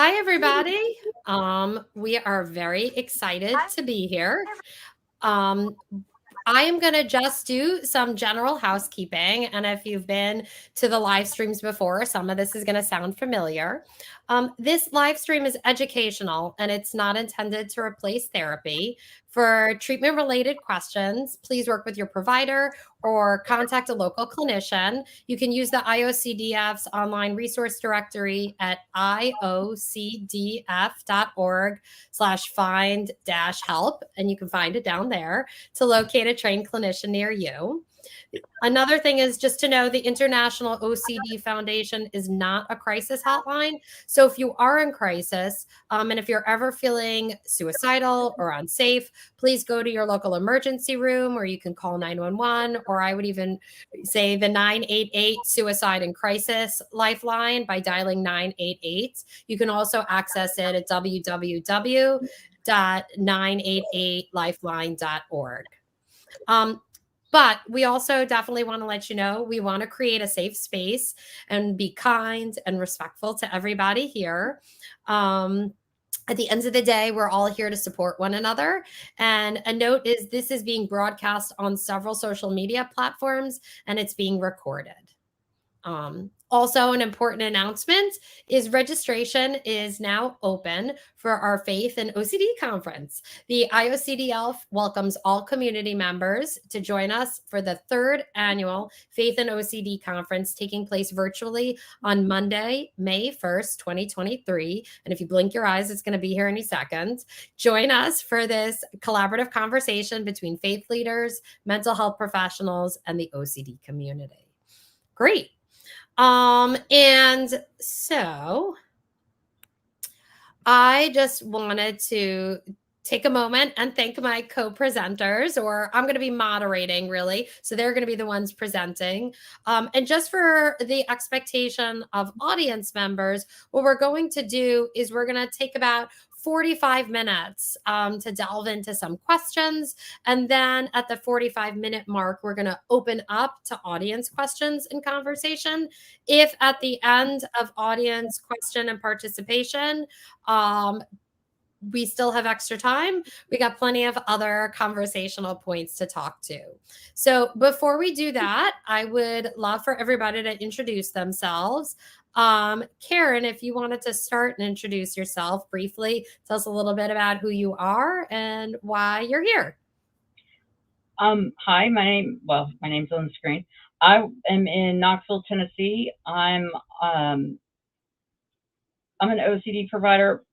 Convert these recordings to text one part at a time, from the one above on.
Hi, everybody. We are very excited to be here. Um, I am going to just do some general housekeeping. And if you've been to the live streams before, some of this is going to sound familiar. This live stream is educational and it's not intended to replace therapy. For treatment related questions, please work with your provider or contact a local clinician. You can use the IOCDF's online resource directory at iocdf.org/find-help, and you can find it down there to locate a trained clinician near you. Another thing is just to know the International OCD Foundation is not a crisis hotline. So if you are in crisis, and if you're ever feeling suicidal or unsafe, please go to your local emergency room, or you can call 911, or I would even say the 988 Suicide and Crisis Lifeline by dialing 988. You can also access it at www.988lifeline.org. But we also definitely want to let you know we want to create a safe space and be kind and respectful to everybody here. At the end of the day, we're all here to support one another. And a note is this is being broadcast on several social media platforms and it's being recorded. Also, an important announcement is registration is now open for our Faith and OCD conference. The IOCDL welcomes all community members to join us for the 3rd annual Faith and OCD conference taking place virtually on Monday, May 1st, 2023. And if you blink your eyes, it's going to be here any second. Join us for this collaborative conversation between faith leaders, mental health professionals, and the OCD community. Great. And so I just wanted to take a moment and thank my co-presenters, or I'm going to be moderating really. So they're going to be the ones presenting. And just for the expectation of audience members, what we're going to do is we're going to take about 45 minutes to delve into some questions. And then at the 45-minute mark, we're going to open up to audience questions and conversation. If at the end of audience question and participation, we still have extra time, we got plenty of other conversational points to talk to. So before we do that, I would love for everybody to introduce themselves. Karen, if you wanted to start and introduce yourself briefly, tell us a little bit about who you are and why you're here. Hi, my name's on the screen. I am in Knoxville, Tennessee. I'm an OCD provider.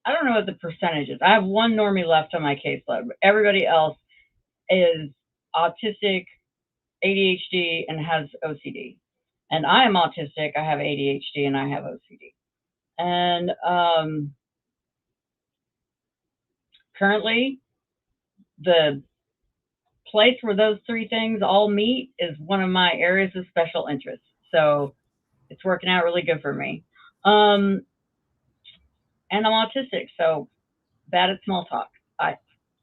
I don't know what the percentage is. I have one normie left on my caseload. Everybody else is autistic, ADHD, and has OCD. And I am autistic, I have ADHD, and I have OCD. And currently, the place where those three things all meet is one of my areas of special interest. So it's working out really good for me. And I'm autistic, so bad at small talk. I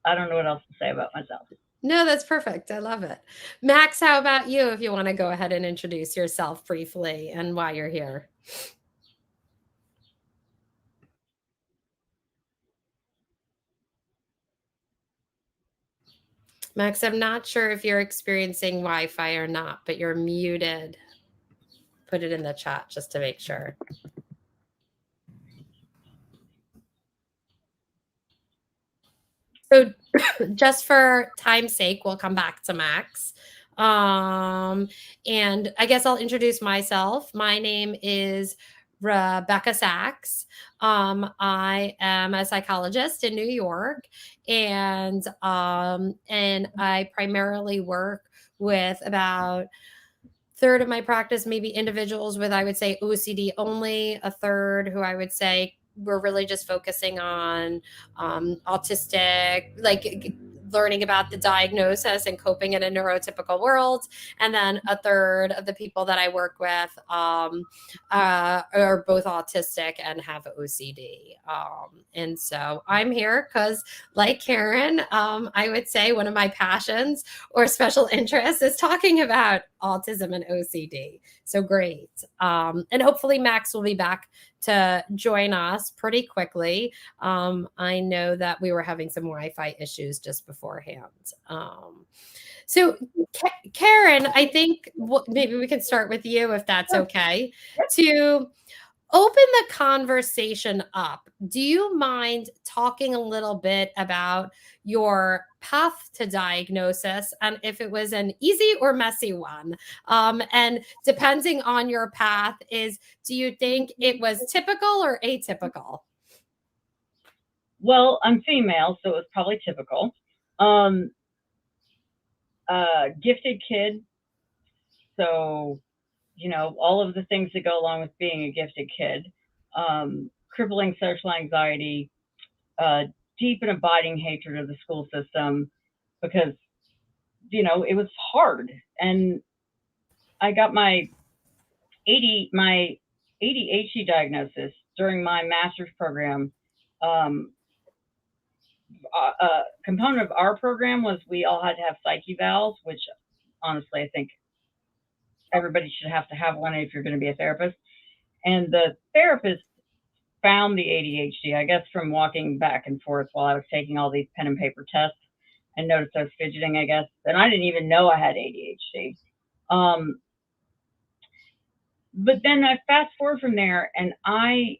don't know what else to say about myself. No, that's perfect. I love it. Max, how about you, if you want to go ahead and introduce yourself briefly and why you're here? Max, I'm not sure if you're experiencing Wi-Fi or not, but you're muted. Put it in the chat just to make sure. So just for time's sake, we'll come back to Max. And I guess I'll introduce myself. My name is Rebecca Sachs. I am a psychologist in New York, and I primarily work with about 1/3 of my practice, maybe individuals with, I would say, OCD only, 1/3 who I would say we're really just focusing on autistic, like learning about the diagnosis and coping in a neurotypical world. And then 1/3 of the people that I work with are both autistic and have OCD. And so I'm here because, like Karen, I would say one of my passions or special interests is talking about autism and OCD. So great. And hopefully Max will be back to join us pretty quickly. I know that we were having some Wi-Fi issues just beforehand. So Karen, I think maybe we can start with you if that's okay. To open the conversation up, do you mind talking a little bit about your path to diagnosis and if it was an easy or messy one? And depending on your path, do you think it was typical or atypical? Well, I'm female, so it was probably typical. Gifted kid, so all of the things that go along with being a gifted kid. Crippling social anxiety, deep and abiding hatred of the school system because it was hard. And I got my ADHD diagnosis during my master's program. A component of our program was we all had to have psych evals, which honestly I think everybody should have to have one if you're going to be a therapist. And the therapist found the ADHD, I guess, from walking back and forth while I was taking all these pen and paper tests, and noticed I was fidgeting, I guess. And I didn't even know I had ADHD. But then I fast forward from there, and I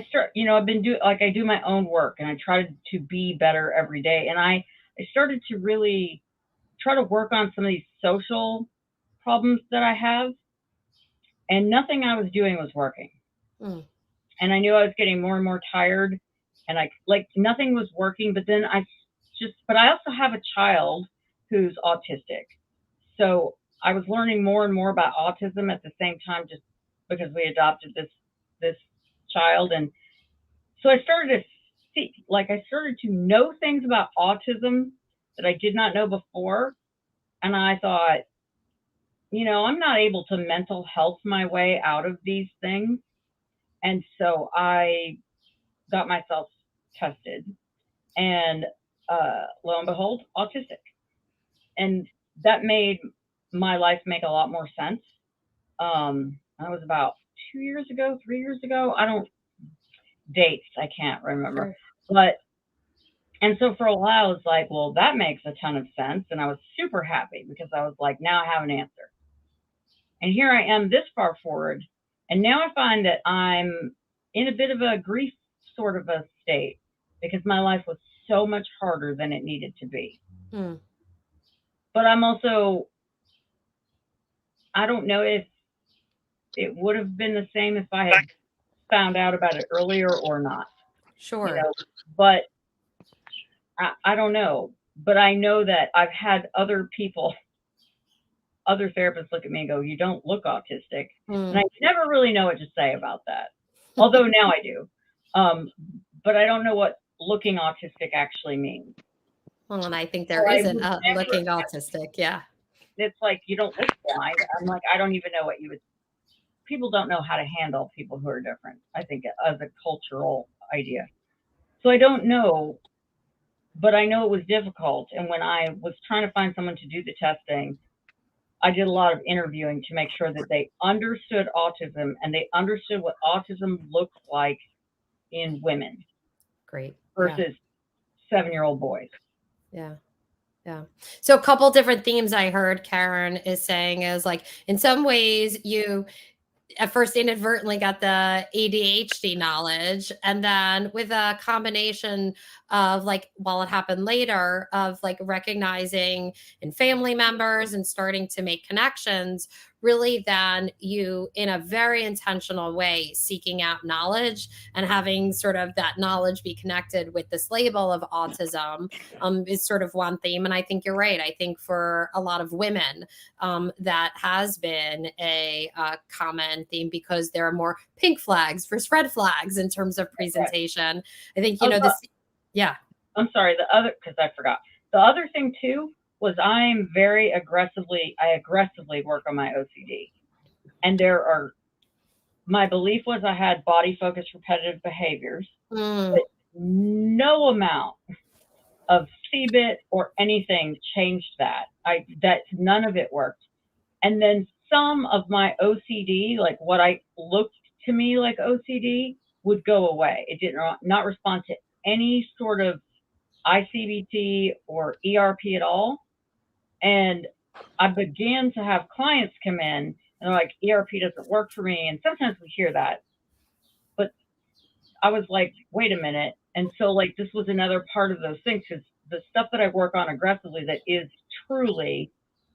start, I've been I do my own work, and I try to be better every day. And I started to really try to work on some of these social problems that I have, and nothing I was doing was working. And I knew I was getting more and more tired, and nothing was working. But then but I also have a child who's autistic. So I was learning more and more about autism at the same time, just because we adopted this child. And so I started to see, I started to know things about autism that I did not know before. And I thought, I'm not able to mental health my way out of these things. And so I got myself tested, and lo and behold, autistic. And that made my life make a lot more sense. That was about 3 years ago. Dates, I can't remember. Sure. And so for a while, I was like, well, that makes a ton of sense. And I was super happy because I was like, now I have an answer. And here I am this far forward. And now I find that I'm in a bit of a grief sort of a state because my life was so much harder than it needed to be. But I'm also, I don't know if it would have been the same if I had found out about it earlier or not. Sure. But I don't know. But I know that I've had other therapists look at me and go, you don't look autistic. And I never really know what to say about that. Although now I do. But I don't know what looking autistic actually means. Well, and I think there isn't a looking autistic. Yeah. It's like, you don't look blind. I'm like, I don't even know what people don't know how to handle people who are different, I think, as a cultural idea. So I don't know, but I know it was difficult. And when I was trying to find someone to do the testing, I did a lot of interviewing to make sure that they understood autism and they understood what autism looks like in women. Great. Versus 7-year-old boys. Yeah. Yeah. So a couple different themes I heard Karen is saying is in some ways you at first inadvertently got the ADHD knowledge, and then with a combination of while it happened later of recognizing in family members and starting to make connections, really then you in a very intentional way seeking out knowledge and having sort of that knowledge be connected with this label of autism is sort of one theme. And I think you're right. I think for a lot of women that has been a common theme because there are more pink flags versus red flags in terms of presentation. I think, this, yeah. I'm sorry. Because I forgot. The other thing too was I aggressively work on my OCD. And my belief was I had body focused repetitive behaviors, but no amount of CBIT or anything changed that. That none of it worked. And then some of my OCD, like what I looked to me like OCD, would go away. It did not respond to any sort of ICBT or ERP at all. And I began to have clients come in and they're like, ERP doesn't work for me. And sometimes we hear that. But I was like, wait a minute. And so, like, this was another part of those things, because the stuff that I work on aggressively that is truly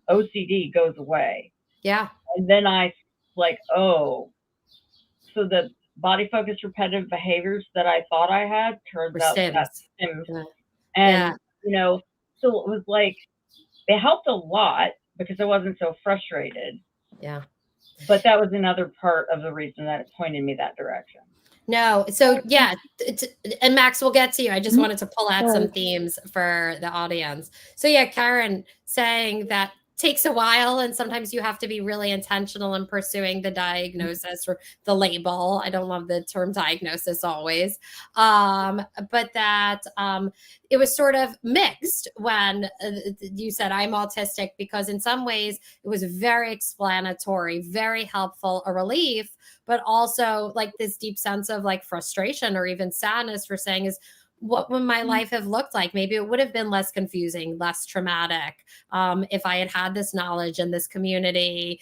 OCD goes away. Yeah. And then I like, oh, so the body focused repetitive behaviors that I thought I had turns Or out that's stims. Sims. Yeah. And, you know, so it was like, it helped a lot because I wasn't so frustrated. Yeah. But that was another part of the reason that it pointed me that direction. No. So yeah, and Max, we'll get to you. I just wanted to pull out some Sorry. themes for the audience. So yeah, Karen saying that takes a while, and sometimes you have to be really intentional in pursuing the diagnosis or the label. I don't love the term diagnosis always, but that it was sort of mixed when you said I'm autistic, because in some ways it was very explanatory, very helpful, a relief, but also like this deep sense of like frustration or even sadness for saying is, what would my life have looked like? Maybe it would have been less confusing, less traumatic, if I had had this knowledge in this community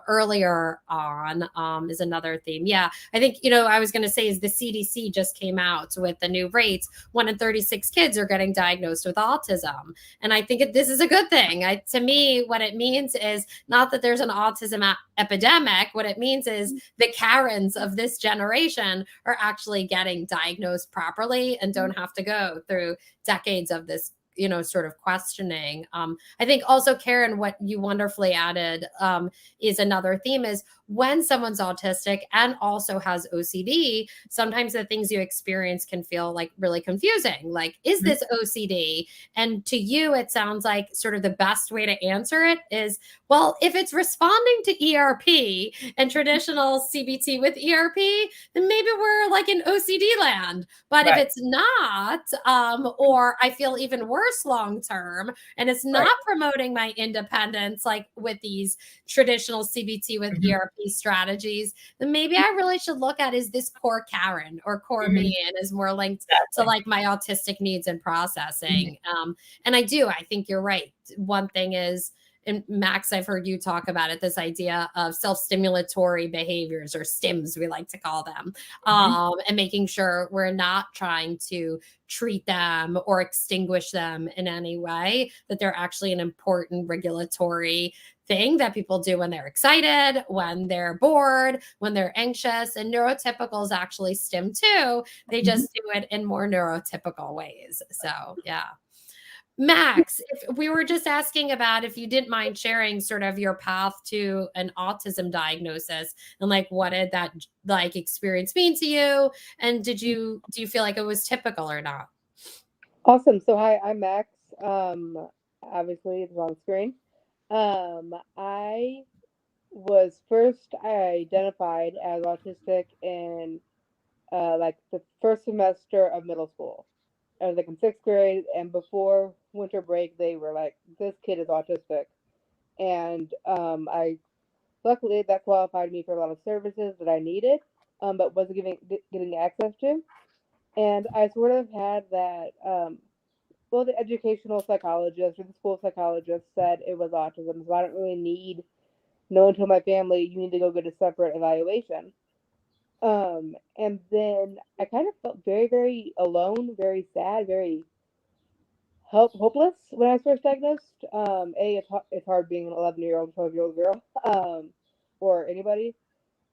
earlier on, is another theme. Yeah, I think, I was going to say is the CDC just came out with the new rates. 1 in 36 kids are getting diagnosed with autism. And I think this is a good thing. To me, what it means is not that there's an autism epidemic. What it means is the Karens of this generation are actually getting diagnosed properly and don't have to go through decades of this sort of questioning. I think also, Karen, what you wonderfully added is another theme is when someone's autistic and also has OCD, sometimes the things you experience can feel like really confusing. Like, is this OCD? And to you, it sounds like sort of the best way to answer it is, well, if it's responding to ERP and traditional CBT with ERP, then maybe we're like in OCD land. But if it's not, or I feel even worse long term, and it's not promoting my independence, like with these traditional CBT with ERP strategies, then maybe I really should look at, is this core Karen or core me, and is more linked to like my autistic needs and processing. And I think you're right. One thing is, and Max, I've heard you talk about it, this idea of self-stimulatory behaviors, or stims, we like to call them, and making sure we're not trying to treat them or extinguish them in any way, that they're actually an important regulatory thing that people do when they're excited, when they're bored, when they're anxious. And neurotypicals actually stim too. They just do it in more neurotypical ways. So yeah. Max, if we were just asking about, if you didn't mind sharing sort of your path to an autism diagnosis, and like, what did that like experience mean to you? And do you feel like it was typical or not? Awesome. So hi, I'm Max. Obviously it's on screen. I was first identified as autistic in like the first semester of middle school. I was like in 6th grade, and before winter break, they were like, "This kid is autistic," and I luckily that qualified me for a lot of services that I needed, but wasn't getting access to. And I sort of had that. Well, the educational psychologist or the school psychologist said it was autism, so I don't really need no one told my family you need to go get a separate evaluation. And then I kind of felt very, very alone, very sad, very hopeless when I was first diagnosed. It's hard being an 11-year-old, 12-year-old girl, or anybody.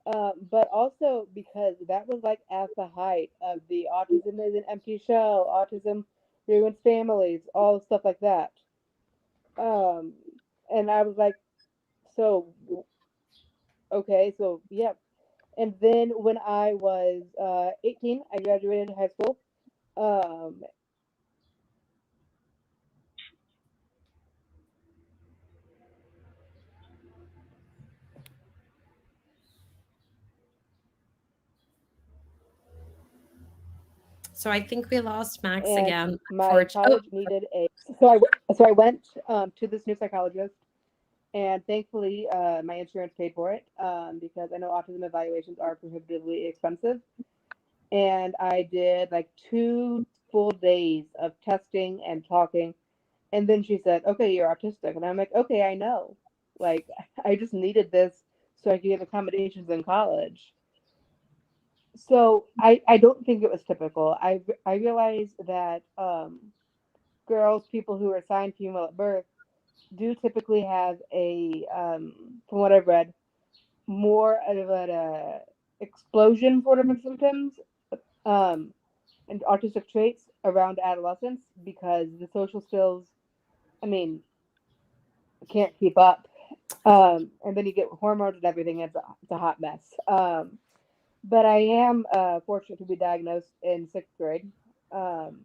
But also because that was like at the height of the autism is an empty shell, autism ruins families, all stuff like that. Um, and I was like, so okay, so yeah. And then when I was 18, I graduated high school. Um, So I think we lost Max And again. my college needed a so I went to this new psychologist, and thankfully my insurance paid for it, because I know autism evaluations are prohibitively expensive. And I did like 2 full days of testing and talking, and then she said, "Okay, you're autistic," and I'm like, "Okay, I know." Like, I just needed this so I could get accommodations in college. So I don't think it was typical. I realized that girls, people who are assigned female at birth, do typically have a from what I've read, more of an explosion sort of symptoms, um, and autistic traits around adolescence, because the social skills, I mean, can't keep up. And then you get hormones and everything. It's a hot mess. But I am fortunate to be diagnosed in 6th grade. Um,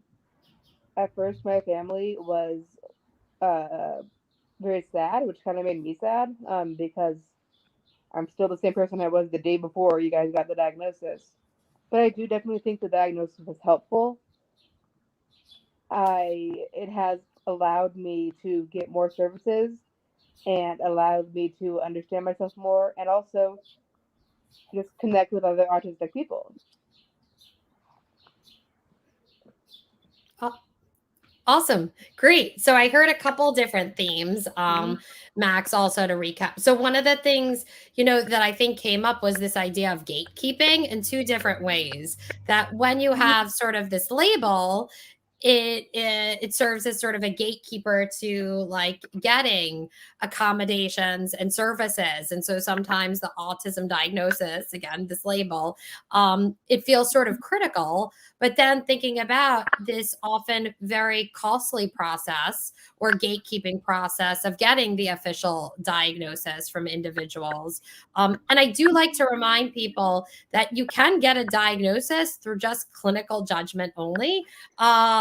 at first, my family was uh, very sad, which kind of made me sad, because I'm still the same person I was the day before you guys got the diagnosis. But I do definitely think the diagnosis was helpful. It has allowed me to get more services and allowed me to understand myself more, and also just connect with other autistic people. Oh, awesome. Great. So I heard a couple different themes, Mm-hmm. Max, also to recap. So one of the things, that I think came up was this idea of gatekeeping in two different ways. That when you have sort of this label, it serves as sort of a gatekeeper to like getting accommodations and services. And so sometimes the autism diagnosis, again, this label, it feels sort of critical. But then thinking about this often very costly process or gatekeeping process of getting the official diagnosis from individuals. And I do like to remind people that you can get a diagnosis through just clinical judgment only,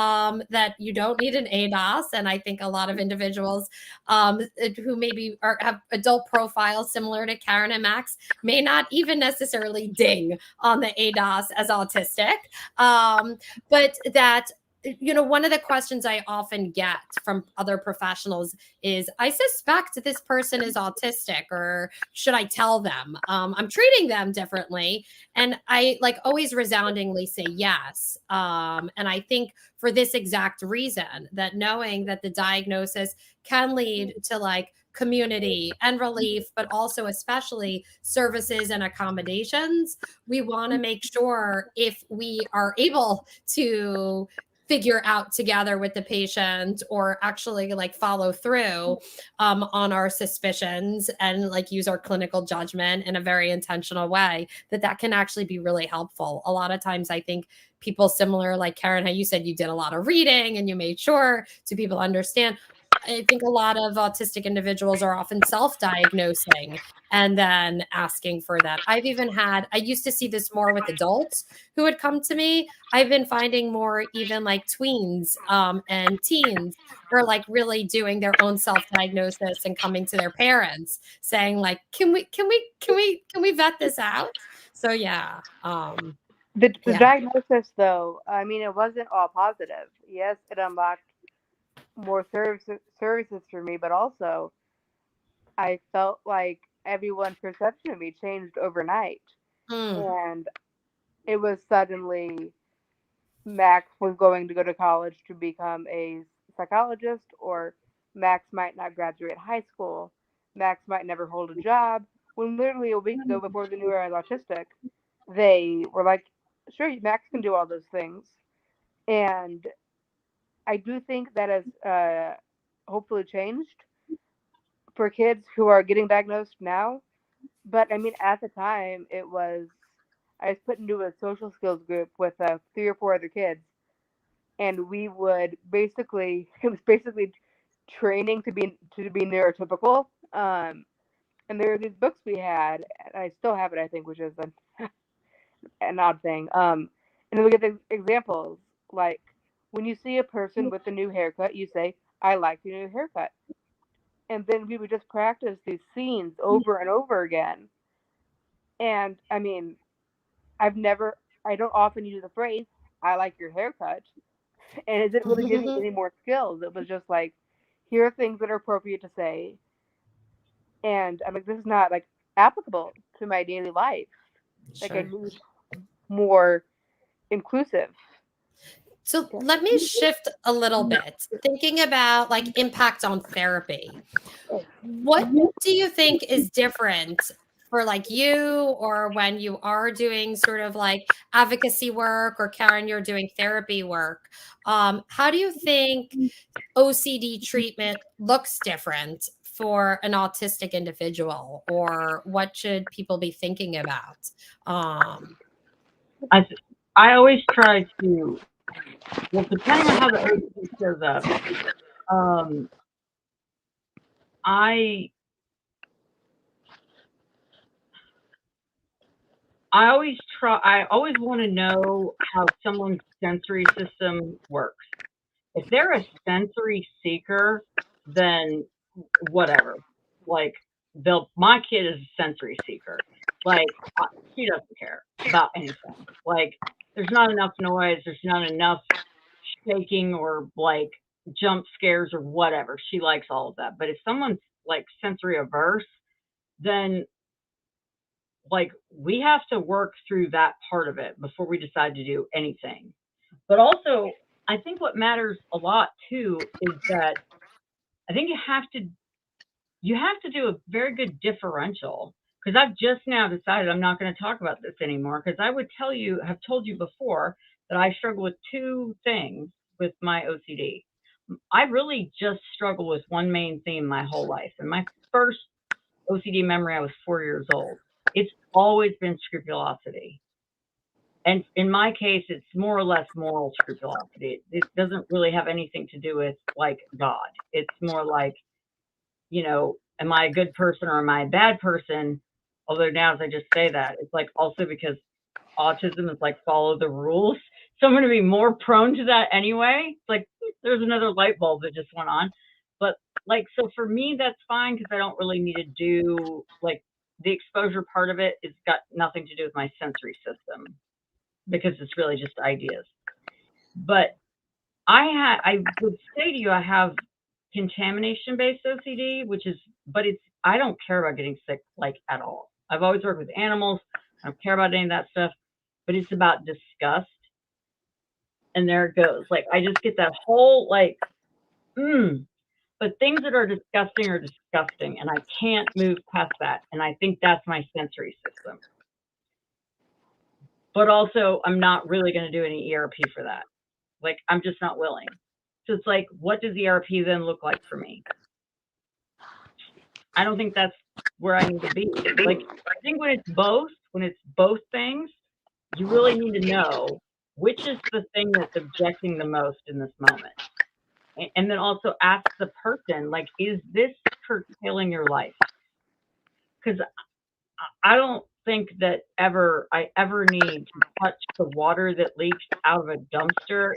that you don't need an ADOS. And I think a lot of individuals who maybe have adult profiles similar to Karen and Max may not even necessarily ding on the ADOS as autistic. But that, one of the questions I often get from other professionals is, I suspect this person is autistic, or should I tell them? I'm treating them differently. And I like always resoundingly say yes. And I think for this exact reason, that knowing that the diagnosis can lead to like community and relief, but also especially services and accommodations, we want to make sure, if we are able to figure out together with the patient, or actually like follow through on our suspicions and like use our clinical judgment in a very intentional way, that can actually be really helpful. A lot of times I think people similar, like Karen, how you said you did a lot of reading and you made sure to people understand. I think a lot of autistic individuals are often self-diagnosing and then asking for that. I used to see this more with adults who would come to me. I've been finding more even like tweens and teens who are like really doing their own self-diagnosis and coming to their parents saying like, can we vet this out? So yeah. The Yeah. diagnosis, though, I mean, it wasn't all positive. Yes, it unlocked more services for me, but also I felt like everyone's perception of me changed overnight. Mm, And it was suddenly Max was going to go to college to become a psychologist, or Max might not graduate high school. Max might never hold a job. When literally a week ago, before they knew I was autistic, they were like, sure, Max can do all those things. And I do think that has hopefully changed for kids who are getting diagnosed now. But I mean, at the time, I was put into a social skills group with 3 or 4 other kids, and we would basically, it was basically training to be neurotypical. And there were these books we had, and I still have it, I think, which is an odd thing. And then we get the examples, like when you see a person with a new haircut, you say, "I like your new haircut," and then we would just practice these scenes over and over again. And I mean, I don't often use the phrase, I like your haircut. And it didn't really give me any more skills. It was just like, here are things that are appropriate to say. And I'm like, this is not like applicable to my daily life. Like, I Sure. need more inclusive. So let me shift a little bit, thinking about like impact on therapy. What do you think is different for like you, or when you are doing sort of like advocacy work, or Karen, you're doing therapy work? How do you think OCD treatment looks different for an autistic individual, or what should people be thinking about? I always try to, well, depending on how the OCD shows up, I always want to know how someone's sensory system works. If they're a sensory seeker, then whatever. Like, my kid is a sensory seeker. Like, she doesn't care about anything. Like, there's not enough noise. There's not enough shaking or like jump scares or whatever. She likes all of that. But if someone's like sensory averse, then like we have to work through that part of it before we decide to do anything. But also, I think what matters a lot too is that I think you have to do a very good differential, because I've just now decided I'm not going to talk about this anymore, because I would have told you before that I struggle with two things with my OCD. I really just struggle with one main theme my whole life. And my first OCD memory, I was 4 years old. It's always been scrupulosity. And in my case, it's more or less moral scrupulosity. It doesn't really have anything to do with like God. It's more like, am I a good person or am I a bad person? Although now, as I just say that, it's like also because autism is like follow the rules. So I'm going to be more prone to that anyway. It's like there's another light bulb that just went on. But like, so for me, that's fine, because I don't really need to do like the exposure part of it. It's got nothing to do with my sensory system, because it's really just ideas. But I would say to you, I have contamination-based OCD, I don't care about getting sick, like, at all. I've always worked with animals. I don't care about any of that stuff, but it's about disgust. And there it goes. Like, I just get that whole, like, but things that are disgusting, and I can't move past that. And I think that's my sensory system. But also, I'm not really going to do any ERP for that. Like, I'm just not willing. So it's like, what does ERP then look like for me? I don't think that's where I need to be. Like, I think when it's both things, you really need to know which is the thing that's objecting the most in this moment. And then also ask the person, like, is this curtailing your life? Because I don't think that I ever need to touch the water that leaks out of a dumpster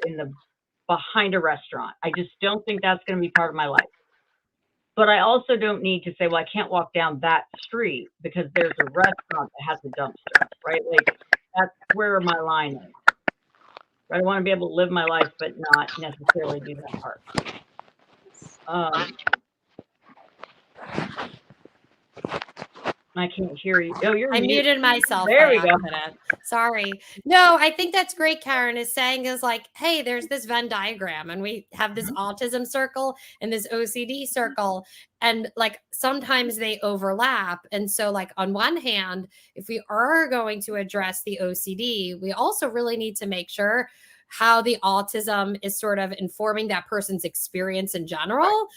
behind a restaurant. I just don't think that's going to be part of my life. But I also don't need to say, well, I can't walk down that street because there's a restaurant that has a dumpster, right? Like, that's where my line is. Right? I want to be able to live my life, but not necessarily do that part. I can't hear you. Oh, you're muted. Muted myself. There we go. Sorry. No, I think that's great. Karen is saying is like, hey, there's this Venn diagram, and we have this autism circle and this OCD circle, and like sometimes they overlap. And so, like, on one hand, if we are going to address the OCD, we also really need to make sure how the autism is sort of informing that person's experience in general.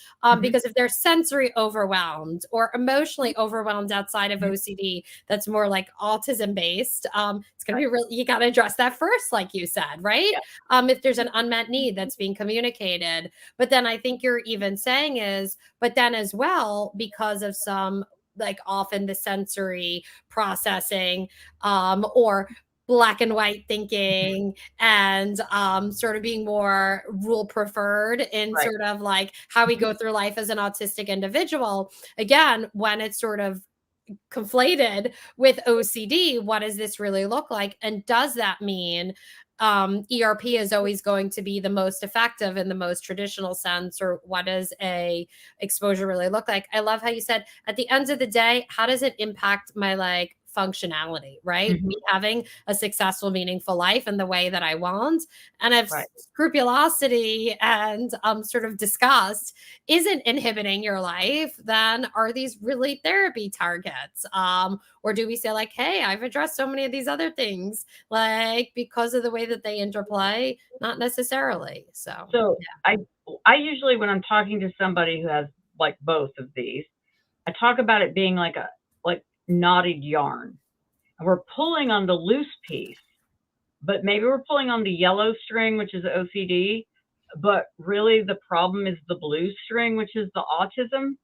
Because if they're sensory overwhelmed or emotionally overwhelmed outside of OCD, that's more like autism based. It's going to be really, you got to address that first, like you said, right? Yeah. If there's an unmet need that's being communicated. But then I think you're even saying is, but then as well, because of some, like often the sensory processing or black and white thinking and sort of being more rule preferred in sort of like how we go through life as an autistic individual. Again, when it's sort of conflated with OCD, what does this really look like? And does that mean ERP is always going to be the most effective in the most traditional sense, or what does a exposure really look like? I love how you said at the end of the day, how does it impact my like functionality, right? Mhm. Me having a successful, meaningful life in the way that I want. And if Right. scrupulosity and sort of disgust isn't inhibiting your life, then are these really therapy targets? Or do we say like, hey, I've addressed so many of these other things, like because of the way that they interplay? Not necessarily. So So I usually, when I'm talking to somebody who has like both of these, I talk about it being like a knotted yarn. And we're pulling on the loose piece, but maybe we're pulling on the yellow string, which is OCD, but really the problem is the blue string, which is the autism.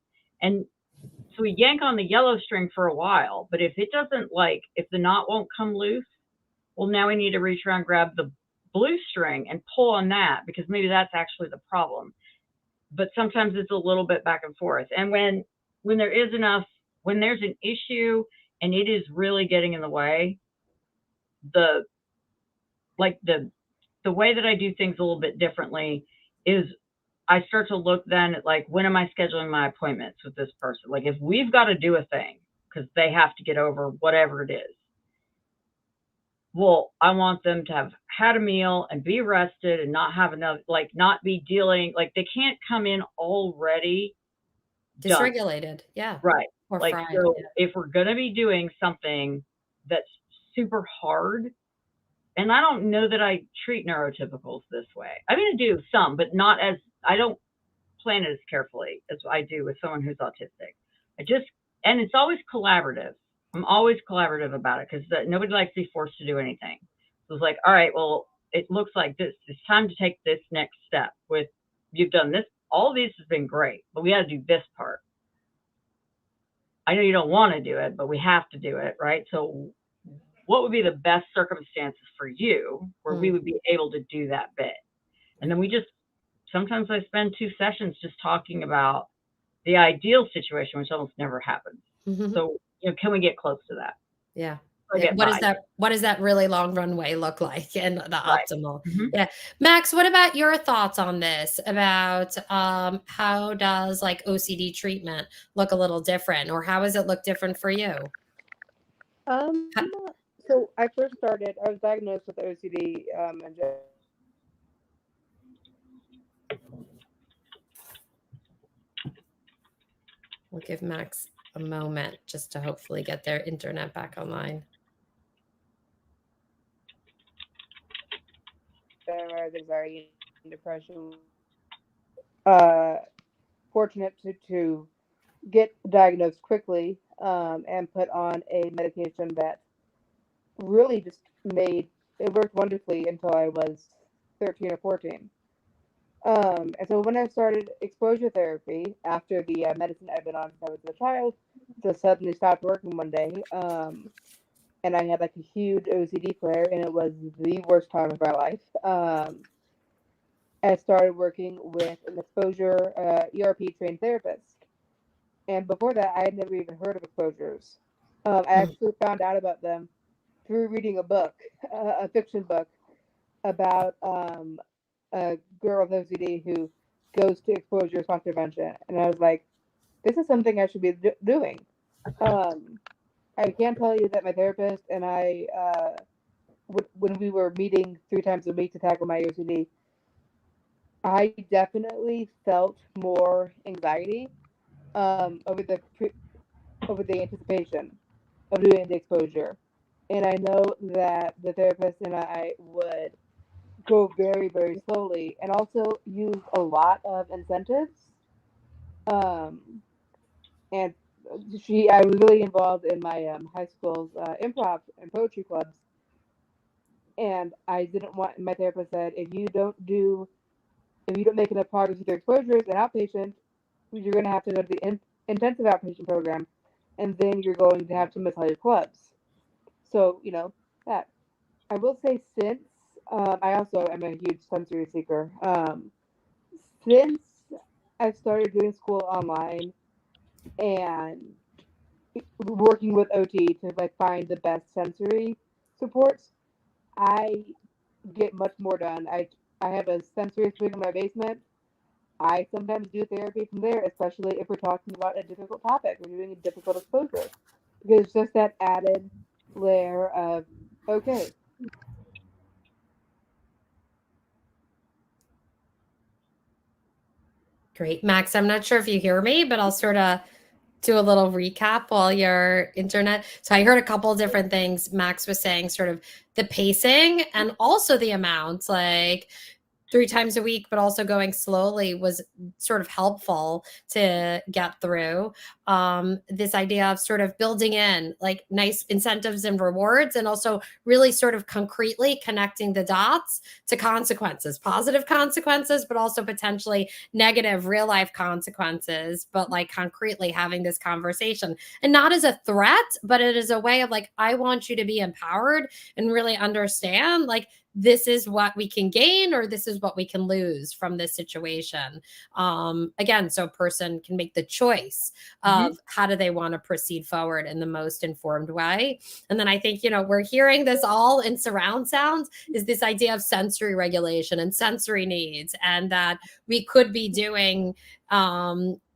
And so we yank on the yellow string for a while, but if it doesn't if the knot won't come loose, well, now we need to reach around, grab the blue string and pull on that, because maybe that's actually the problem. But sometimes it's a little bit back and forth. And when there's an issue and it is really getting in the way, the way that I do things a little bit differently is I start to look then at when am I scheduling my appointments with this person? Like if we've got to do a thing because they have to get over whatever it is, well, I want them to have had a meal and be rested and not have enough, not be dealing, they can't come in already done. dysregulated, yeah, Right. or fried. So Yeah. if we're going to be doing something that's super hard, and I don't know that I treat neurotypicals this way. I mean, I do some, but I don't plan it as carefully as I do with someone who's autistic. And it's always collaborative. I'm always collaborative about it because nobody likes to be forced to do anything. So it's like, all right, well, it looks like this. It's time to take this next step. You've done this. All of these has been great, but we got to do this part. I know you don't want to do it, but we have to do it, right? So what would be the best circumstances for you where we would be able to do that bit? And then sometimes I spend 2 sessions just talking about the ideal situation, which almost never happens. Mhm. So, can we get close to that? Yeah. Or get by? What does that really long runway look like and the Right. optimal? Mhm. Yeah. Max, what about your thoughts on this? About how does like OCD treatment look a little different, or how does it look different for you? Um, Ha- so I was diagnosed with OCD, and We'll give Max a moment just to hopefully get their internet back online. anxiety and depression. Fortunate to get diagnosed quickly, and put on a medication that really just made it worked wonderfully until I was 13 or 14. And so when I started exposure therapy after the medicine I'd been on since I was a child, just suddenly stopped working one day. And I had like a huge OCD flare, and it was the worst time of my life. I started working with an exposure ERP trained therapist. And before that, I had never even heard of exposures. I actually found out about them through reading a book, a fiction book about a girl with OCD who goes to exposure response prevention. And I was like, this is something I should be doing. I can tell you that my therapist and I, when we were meeting 3 times a week to tackle my OCD, I definitely felt more anxiety over the anticipation of doing the exposure. And I know that the therapist and I would go very, very slowly and also use a lot of incentives. Um, and I was really involved in my high school's improv and poetry clubs. And I didn't want, my therapist said, if you don't make enough progress with your exposures and outpatient, you're going to have to go to the intensive outpatient program, and then you're going to have to miss all your clubs. So, that. I will say since, I also am a huge sensory seeker. Since I started doing school online and working with OT to find the best sensory supports, I get much more done. I have a sensory suite in my basement. I sometimes do therapy from there, especially if we're talking about a difficult topic, we're doing a difficult exposure, because it's just that added layer of, okay, Great. Max, I'm not sure if you hear me, but I'll sort of do a little recap while your internet. So I heard a couple of different things. Max was saying sort of the pacing and also the amount, like 3 times a week, but also going slowly was sort of helpful to get through. This idea of sort of building in like nice incentives and rewards, and also really sort of concretely connecting the dots to consequences, positive consequences, but also potentially negative real life consequences, but like concretely having this conversation, and not as a threat, but it is a way of like, I want you to be empowered and really understand like, this is what we can gain or this is what we can lose from this situation. Again, so a person can make the choice of how do they want to proceed forward in the most informed way. And then I think, you know, we're hearing this all in surround sounds, is this idea of sensory regulation and sensory needs, and that we could be doing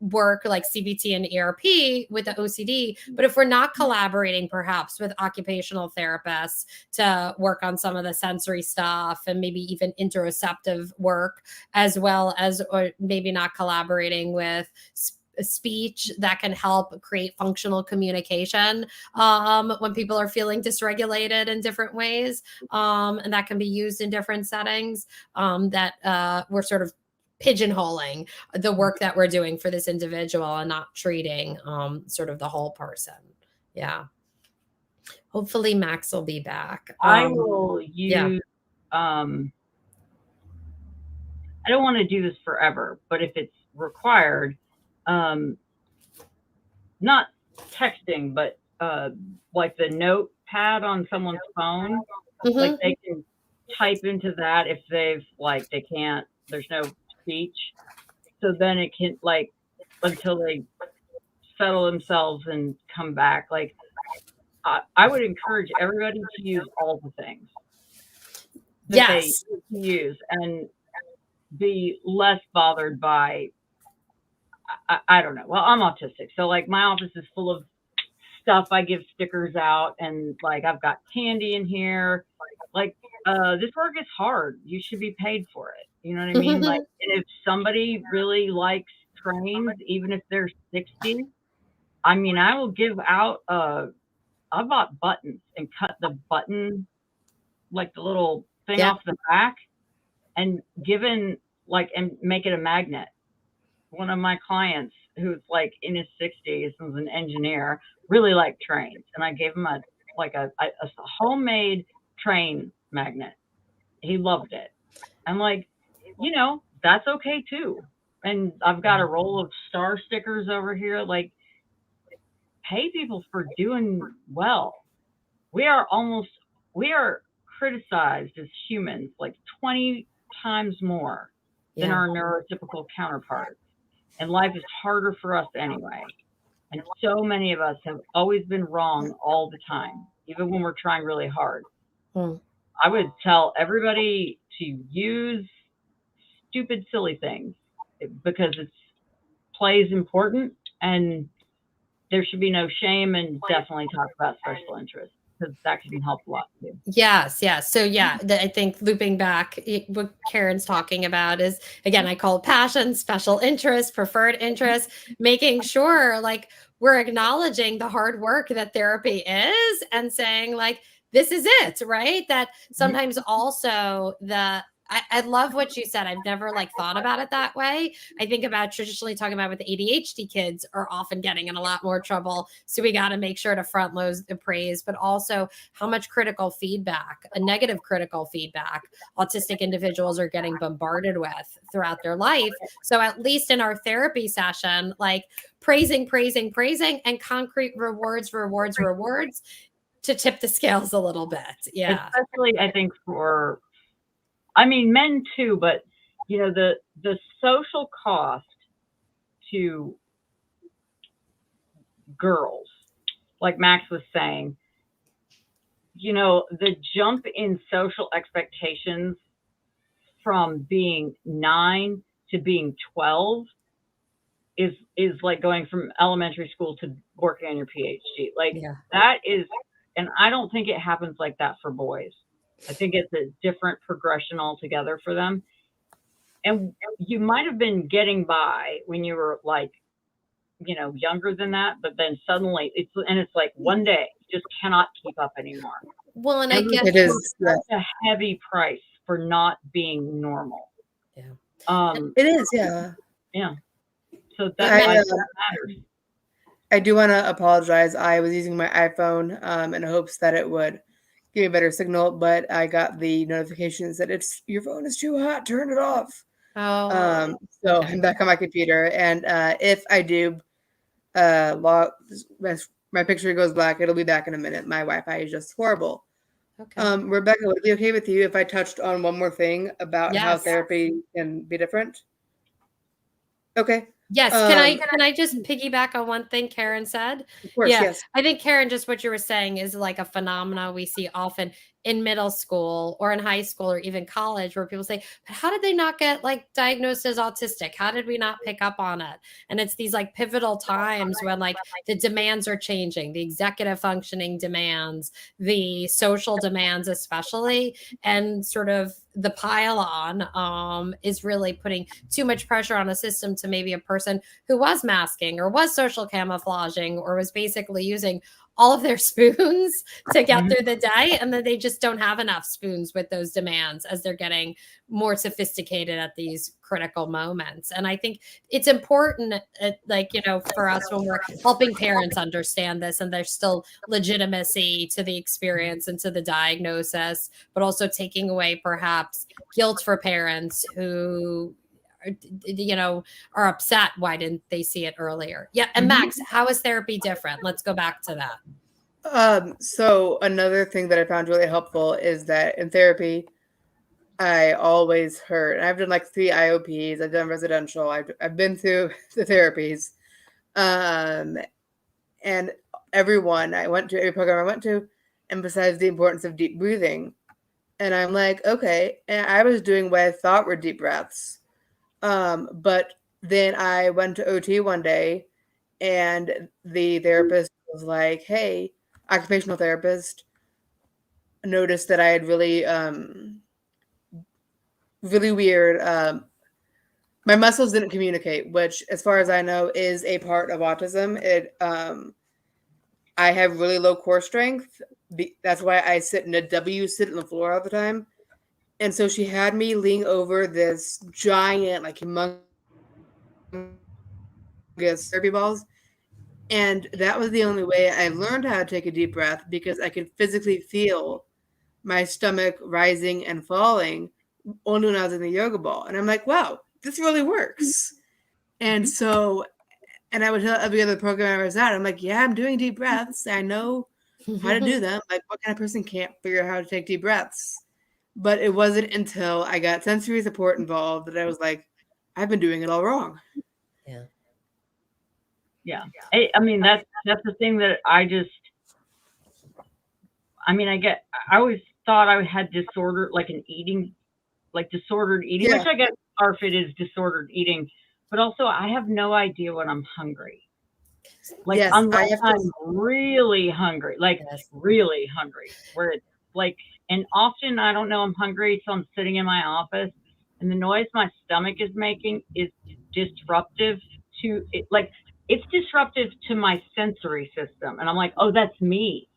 work like CBT and ERP with the OCD, but if we're not collaborating perhaps with occupational therapists to work on some of the sensory stuff and maybe even interoceptive work, as well as, or maybe not collaborating with speech that can help create functional communication when people are feeling dysregulated in different ways, and that can be used in different settings, that we're sort of pigeonholing the work that we're doing for this individual and not treating sort of the whole person. Yeah. Hopefully Max will be back. I will use, yeah. I don't want to do this forever, but if it's required, not texting, but like the notepad on someone's phone, like they can type into that if they've like, they can't, there's no speech. So then it can like, until they settle themselves and come back, like I would encourage everybody to use all the things that they use and be less bothered by, I don't know. Well, I'm autistic. So like my office is full of stuff. I give stickers out and like, I've got candy in here. Like, this work is hard. You should be paid for it. You know what I mean? Like, and if somebody really likes trains, even if they're 60, I mean, I will give out, I bought buttons and cut the button, like the little thing off the back, and given like, and make it a magnet. One of my clients who's like in his 60s and was an engineer really liked trains, and I gave him a homemade train magnet. He loved it. I'm like, you know, that's okay too. And I've got a roll of star stickers over here. Like, pay people for doing well. We are criticized as humans like 20 times more than our neurotypical counterparts. And life is harder for us anyway. And so many of us have always been wrong all the time, even when we're trying really hard. I would tell everybody to use stupid, silly things because play is important, and there should be no shame, and definitely talk about special interests, because that can help a lot too. Yes. So yeah, I think looping back, what Karen's talking about is, again, I call it passion, special interest, preferred interest, making sure like we're acknowledging the hard work that therapy is and saying like, this is it, right? That sometimes also I love what you said. I've never like thought about it that way. I think about traditionally talking about with ADHD kids are often getting in a lot more trouble. So we got to make sure to front load the praise, but also how much critical feedback, a negative critical feedback, autistic individuals are getting bombarded with throughout their life. So at least in our therapy session, like praising, and concrete rewards to tip the scales a little bit. Yeah. Especially I think for, I mean, men too, but you know, the social cost to girls, like Max was saying, you know, the jump in social expectations from being 9 to being 12 is like going from elementary school to working on your PhD. Like Yeah. that is, and I don't think it happens like that for boys. I think it's a different progression altogether for them. And you might have been getting by when you were like, you know, younger than that, but then suddenly it's like one day you just cannot keep up anymore. Well, and I guess It is. Yeah. Such a heavy price for not being normal. Yeah. It is. Yeah. Yeah. So that's why I, that matters. I do want to apologize. I was using my iPhone in hopes that it would give me a better signal, but I got the notifications that your phone is too hot. Turn it off. Oh, So okay. I'm back on my computer, and if I do my picture goes black, it'll be back in a minute. My Wi-Fi is just horrible. Okay. Rebecca, would it be okay with you if I touched on one more thing about how Yes. therapy can be different? Okay. Yes. Can I just piggyback on one thing Karen said? Of course, Yeah. yes. I think Karen, just what you were saying is like a phenomena we see often in middle school or in high school or even college, where people say, but how did they not get like diagnosed as autistic? How did we not pick up on it? And it's these like pivotal times when like the demands are changing, the executive functioning demands, the social demands, especially, and sort of the pile on is really putting too much pressure on a system to maybe a person who was masking or was social camouflaging or was basically using all of their spoons to get through the day, and then they just don't have enough spoons with those demands as they're getting more sophisticated at these critical moments. And I think it's important, like, you know, for us when we're helping parents understand this, and there's still legitimacy to the experience and to the diagnosis, but also taking away perhaps guilt for parents who, you know, are upset. Why didn't they see it earlier? Yeah. And Max, how is therapy different? Let's go back to that. So another thing that I found really helpful is that in therapy, I always heard, and I've done like 3 IOPs, I've done residential, I've been through the therapies, and every program I went to emphasized the importance of deep breathing. And I'm like, okay, and I was doing what I thought were deep breaths. But then I went to OT one day, and the therapist was like, hey, occupational therapist, noticed that I had really, really weird, my muscles didn't communicate, which, as far as I know, is a part of autism. I have really low core strength. That's why I sit in a W, sit on the floor all the time. And so she had me lean over this giant, like humongous therapy balls. And that was the only way I learned how to take a deep breath, because I could physically feel my stomach rising and falling only when I was in the yoga ball. And I'm like, wow, this really works. And so, and I would tell every other program I was at, I'm like, yeah, I'm doing deep breaths. I know how to do them. Like, what kind of person can't figure out how to take deep breaths? But it wasn't until I got sensory support involved that I was like, I've been doing it all wrong. Yeah. Yeah. I mean, that's the thing that I always thought I had disorder, like disordered eating, Yeah. which I guess ARFID is disordered eating, but also I have no idea when I'm hungry. Like, Yes, unless I'm really hungry, really hungry, where it's like, and often I don't know I'm hungry, so I'm sitting in my office, and the noise my stomach is making is disruptive to it. Like, it's disruptive to my sensory system. And I'm like, oh, that's me.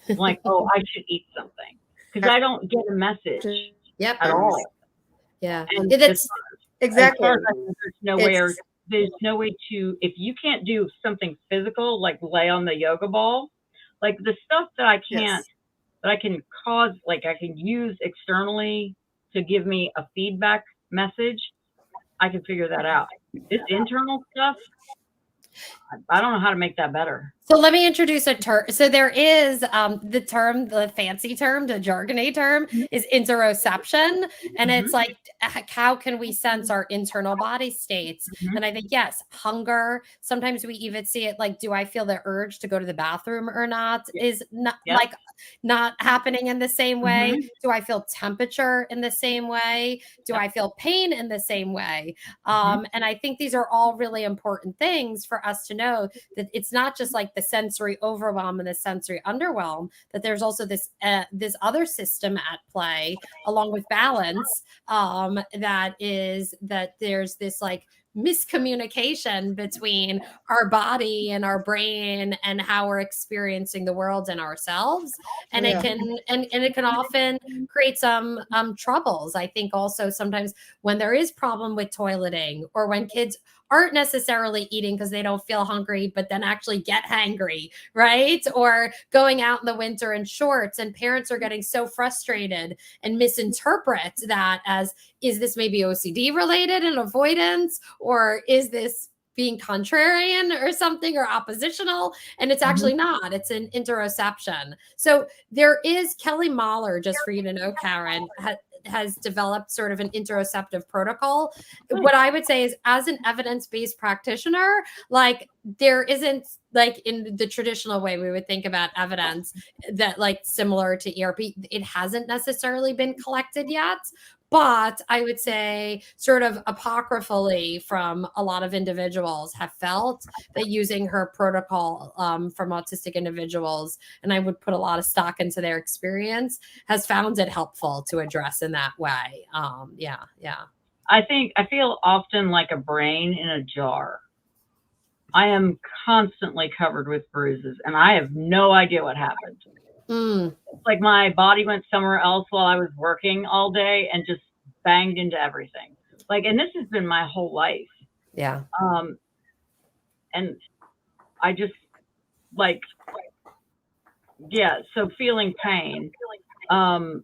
I'm like, oh, I should eat something, because I don't get a message Yep. at all. Yeah. And That's exactly. as far as I know, there's no way to, if you can't do something physical, like lay on the yoga ball, like the stuff that I can't, that I can cause, like I can use externally to give me a feedback message, I can figure that out. This internal stuff, I don't know how to make that better. So let me introduce a term. So there is the term, the fancy term, the jargony term is interoception. And it's like, how can we sense our internal body states? And I think, yes, hunger. Sometimes we even see it like, do I feel the urge to go to the bathroom or not? Is not like not happening in the same way. Do I feel temperature in the same way? Do I feel pain in the same way? And I think these are all really important things for us to know, that it's not just like the sensory overwhelm and the sensory underwhelm, that there's also this this other system at play along with balance, that is that there's this like miscommunication between our body and our brain and how we're experiencing the world and ourselves, and it can and it can often create some troubles. I think also sometimes when there is problem with toileting, or when kids aren't necessarily eating because they don't feel hungry, but then actually get hangry, right? Or going out in the winter in shorts, and parents are getting so frustrated and misinterpret that as, is this maybe OCD related and avoidance, or is this being contrarian or something, or oppositional? And it's actually not, it's an interoception. So there is Kelly Mahler, just for you to know, Karen, has developed sort of an interoceptive protocol. What I would say is, as an evidence-based practitioner, like there isn't, like in the traditional way we would think about evidence that like similar to ERP, it hasn't necessarily been collected yet. But I would say sort of apocryphally from a lot of individuals have felt that using her protocol from autistic individuals, and I would put a lot of stock into their experience, has found it helpful to address in that way. Yeah. I feel often like a brain in a jar. I am constantly covered with bruises, and I have no idea what happened. It's like my body went somewhere else while I was working all day and just banged into everything. Like, and this has been my whole life. Yeah. And I just like, yeah. So feeling pain. I've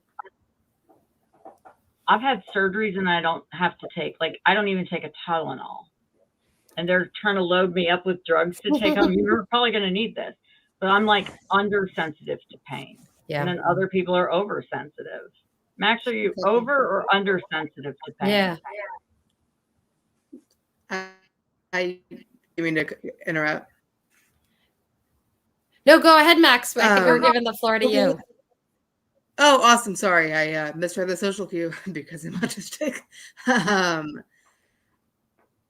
had surgeries and I don't have to take, like, I don't even take a Tylenol. And they're trying to load me up with drugs to take home. You're probably going to need this. But I'm like undersensitive to pain. Yeah. And then other people are oversensitive. Max, are you over or undersensitive to pain? Yeah. I mean to interrupt. No, go ahead, Max. I think we're giving the floor to you. Oh, awesome. Sorry, I misread the social cue because I'm autistic.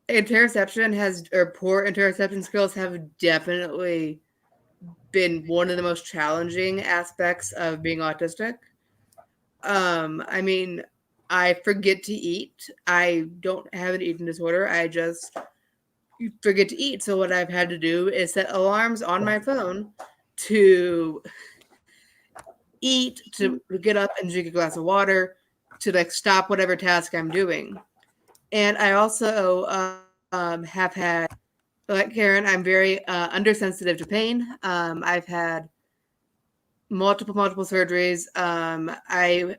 Interoception or poor interoception skills have definitely been one of the most challenging aspects of being autistic. I mean, I forget to eat. I don't have an eating disorder. I just forget to eat. So what I've had to do is set alarms on my phone to eat, to get up and drink a glass of water, to like stop whatever task I'm doing. And I also have had, like Karen, I'm very undersensitive to pain. I've had multiple surgeries. I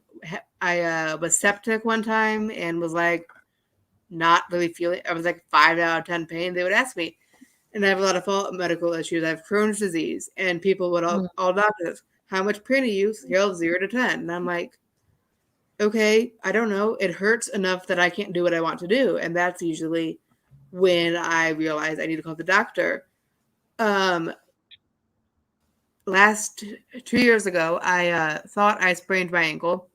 was septic one time and was like not really feeling. I was like 5 out of 10 pain. They would ask me, and I have a lot of medical issues. I have Crohn's disease, and people would all doctors, how much pain are you? Scale of 0 to 10, and I'm like, okay, I don't know. It hurts enough that I can't do what I want to do, and that's usually when I realize I need to call the doctor. Last 2 years ago, I thought I sprained my ankle.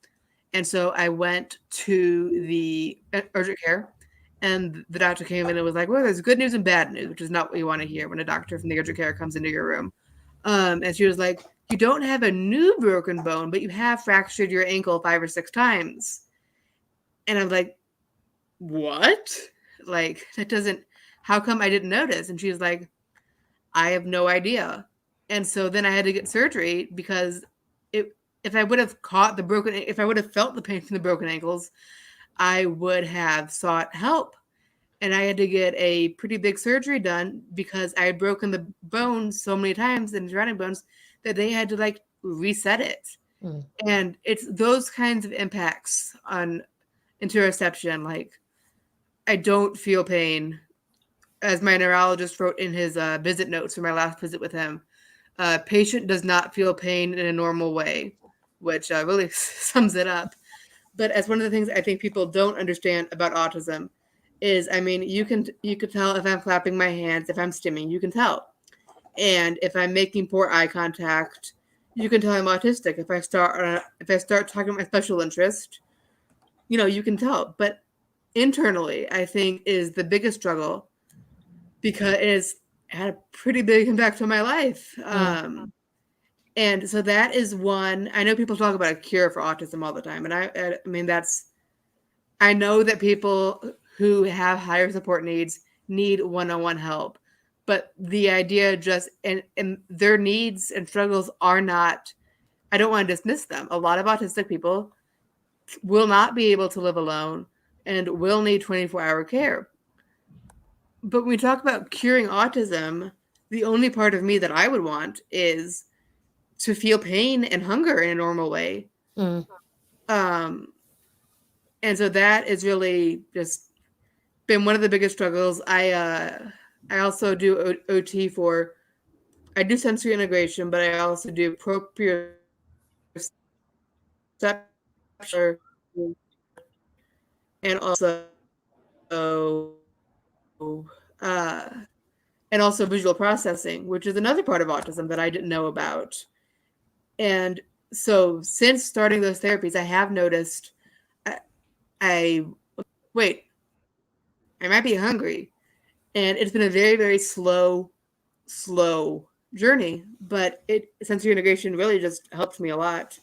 And so I went to the urgent care, and the doctor came in and was like, well, there's good news and bad news, which is not what you want to hear when a doctor from the urgent care comes into your room. And she was like, you don't have a new broken bone, but you have fractured your ankle 5 or 6 times. And I'm like, what? Like, that doesn't, how come I didn't notice? And she was like, I have no idea. And so then I had to get surgery because if I would have if I would have felt the pain from the broken ankles, I would have sought help. And I had to get a pretty big surgery done because I had broken the bone so many times, and surrounding bones, that they had to like reset it. And it's those kinds of impacts on interoception. Like, I don't feel pain. as my neurologist wrote in his visit notes for my last visit with him, patient does not feel pain in a normal way, which really sums it up. But as one of the things I think people don't understand about autism is, I mean, you can tell if I'm clapping my hands, if I'm stimming, you can tell. And if I'm making poor eye contact, you can tell I'm autistic. If I start talking about my special interest, you can tell. But internally, I think is the biggest struggle, because it has had a pretty big impact on my life. And so that is one. I know people talk about a cure for autism all the time, and I mean I know that people who have higher support needs need one-on-one help, but the idea just and their needs and struggles are not. I don't want to dismiss them. A lot of autistic people will not be able to live alone and will need 24-hour care. But when we talk about curing autism, the only part of me that I would want is to feel pain and hunger in a normal way. And so that is really just been one of the biggest struggles. I also do OT I do sensory integration, but I also do proprioception and also visual processing, which is another part of autism that I didn't know about. And so since starting those therapies, I have noticed I might be hungry. And it's been a very, very slow journey, but sensory integration really just helps me a lot.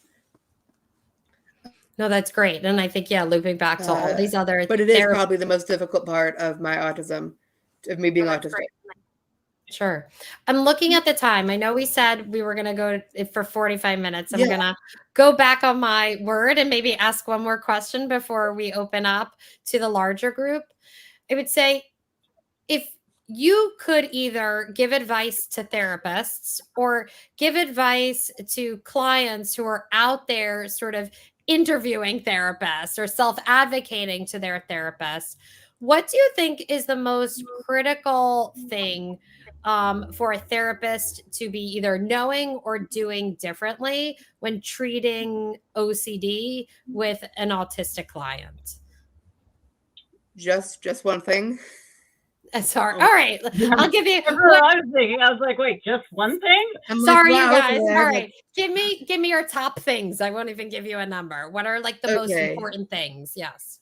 No, that's great. And I think, looping back to all these other but it is probably the most difficult part of my autism, of me being autistic. Great. Sure. I'm looking at the time. I know we said we were going to go for 45 minutes. I'm going to go back on my word and maybe ask one more question before we open up to the larger group. I would say, if you could either give advice to therapists or give advice to clients who are out there sort of interviewing therapists or self-advocating to their therapists, what do you think is the most critical thing for a therapist to be either knowing or doing differently when treating OCD with an autistic client? Just one thing. Sorry. All right. I'll give you. I was thinking. I was like, wait, just one thing? Sorry, you guys. All right. Give me your top things. I won't even give you a number. What are like the most important things? Yes.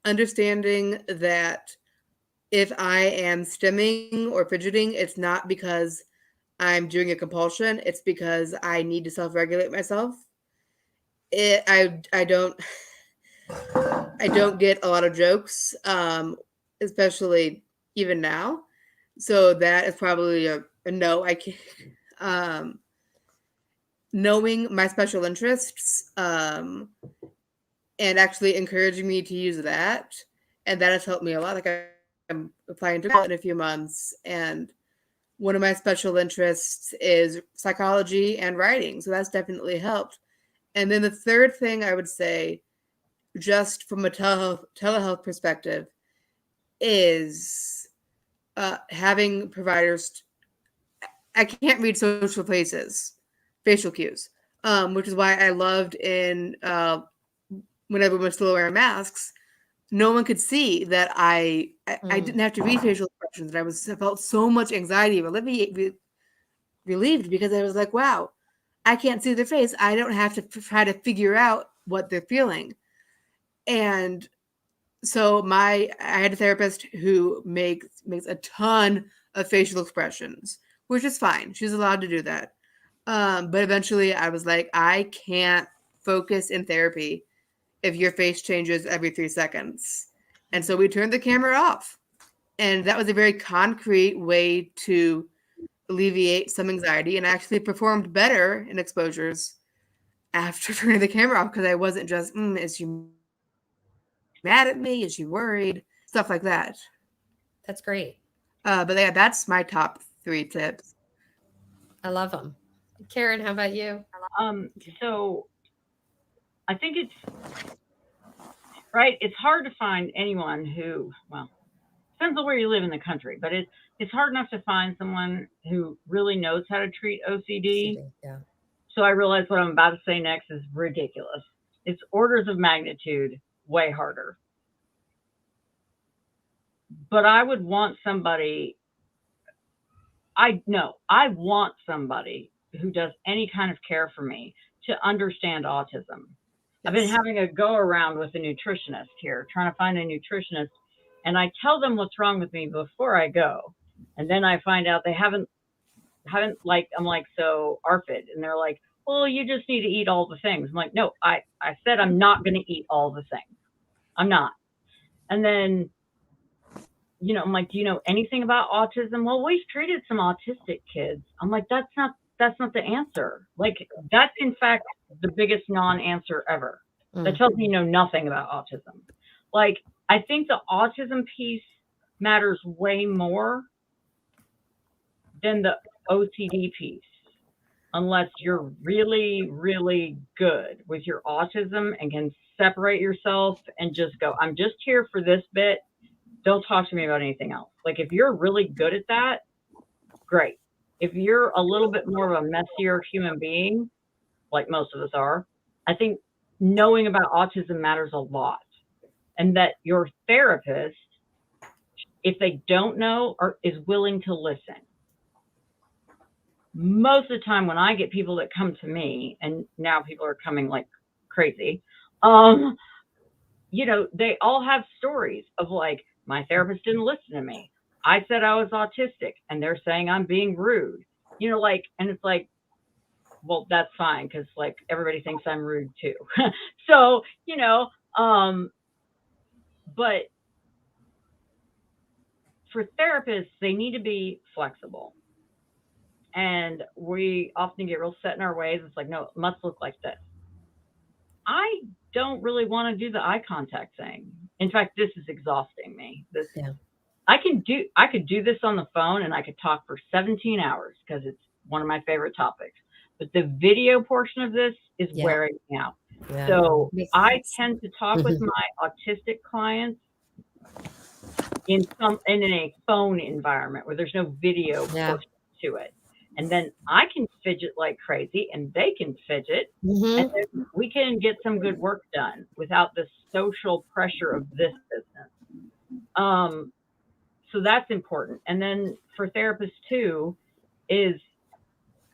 Understanding that if I am stimming or fidgeting, it's not because I'm doing a compulsion. It's because I need to self-regulate myself. I don't get a lot of jokes, especially even now. So that is probably a no. I can't. Knowing my special interests, and actually encouraging me to use that, and that has helped me a lot. Like I'm applying to in a few months, and one of my special interests is psychology and writing, so that's definitely helped. And then the third thing I would say, just from a telehealth perspective, is having providers. I can't read facial cues, which is why I loved in when everyone was still wearing masks. No one could see that I didn't have to read facial expressions, and I felt so much anxiety relieved, because I was like, wow, I can't see their face. I don't have to try to figure out what they're feeling. And so I had a therapist who makes a ton of facial expressions, which is fine. She's allowed to do that. But eventually I was like, I can't focus in therapy if your face changes every 3 seconds. And so we turned the camera off. And that was a very concrete way to alleviate some anxiety, and actually performed better in exposures after turning the camera off, because I wasn't just, is she mad at me? Is she worried? Stuff like that. That's great. But yeah, that's my top 3 tips. I love them. Karen, how about you? So I think it's right. It's hard to find anyone who, well, depends on where you live in the country, but it's hard enough to find someone who really knows how to treat OCD. Yeah. So I realize what I'm about to say next is ridiculous. It's orders of magnitude way harder. But I would want somebody, I want somebody who does any kind of care for me to understand autism. I've been having a go around with a nutritionist here, trying to find a nutritionist, and I tell them what's wrong with me before I go. And then I find out they haven't like, I'm like, so ARFID. And they're like, well, you just need to eat all the things. I'm like, no, I said I'm not going to eat all the things. I'm not. And then, you know, I'm like, do you know anything about autism? Well, we've treated some autistic kids. I'm like, that's not the answer. Like, that's in fact the biggest non-answer ever. That tells me you know nothing about autism. Like, I think the autism piece matters way more than the OCD piece, unless you're really, really good with your autism and can separate yourself and just go, I'm just here for this bit. Don't talk to me about anything else. Like, if you're really good at that, great. If you're a little bit more of a messier human being, like most of us are, I think knowing about autism matters a lot. And that your therapist, if they don't know, is willing to listen. Most of the time when I get people that come to me, and now people are coming like crazy, you know, they all have stories of like, my therapist didn't listen to me. I said I was autistic and they're saying I'm being rude, you know, like, and it's like, well, that's fine. Cause like everybody thinks I'm rude too. So, you know, but for therapists, they need to be flexible. And we often get real set in our ways. It's like, no, it must look like this. I don't really want to do the eye contact thing. In fact, this is exhausting me. I could do this on the phone and I could talk for 17 hours because it's one of my favorite topics. But the video portion of this is wearing me out. Yeah. So I tend to talk with my autistic clients in a phone environment where there's no video portion to it. And then I can fidget like crazy and they can fidget and then we can get some good work done without the social pressure of this business. So that's important. And then for therapists too, is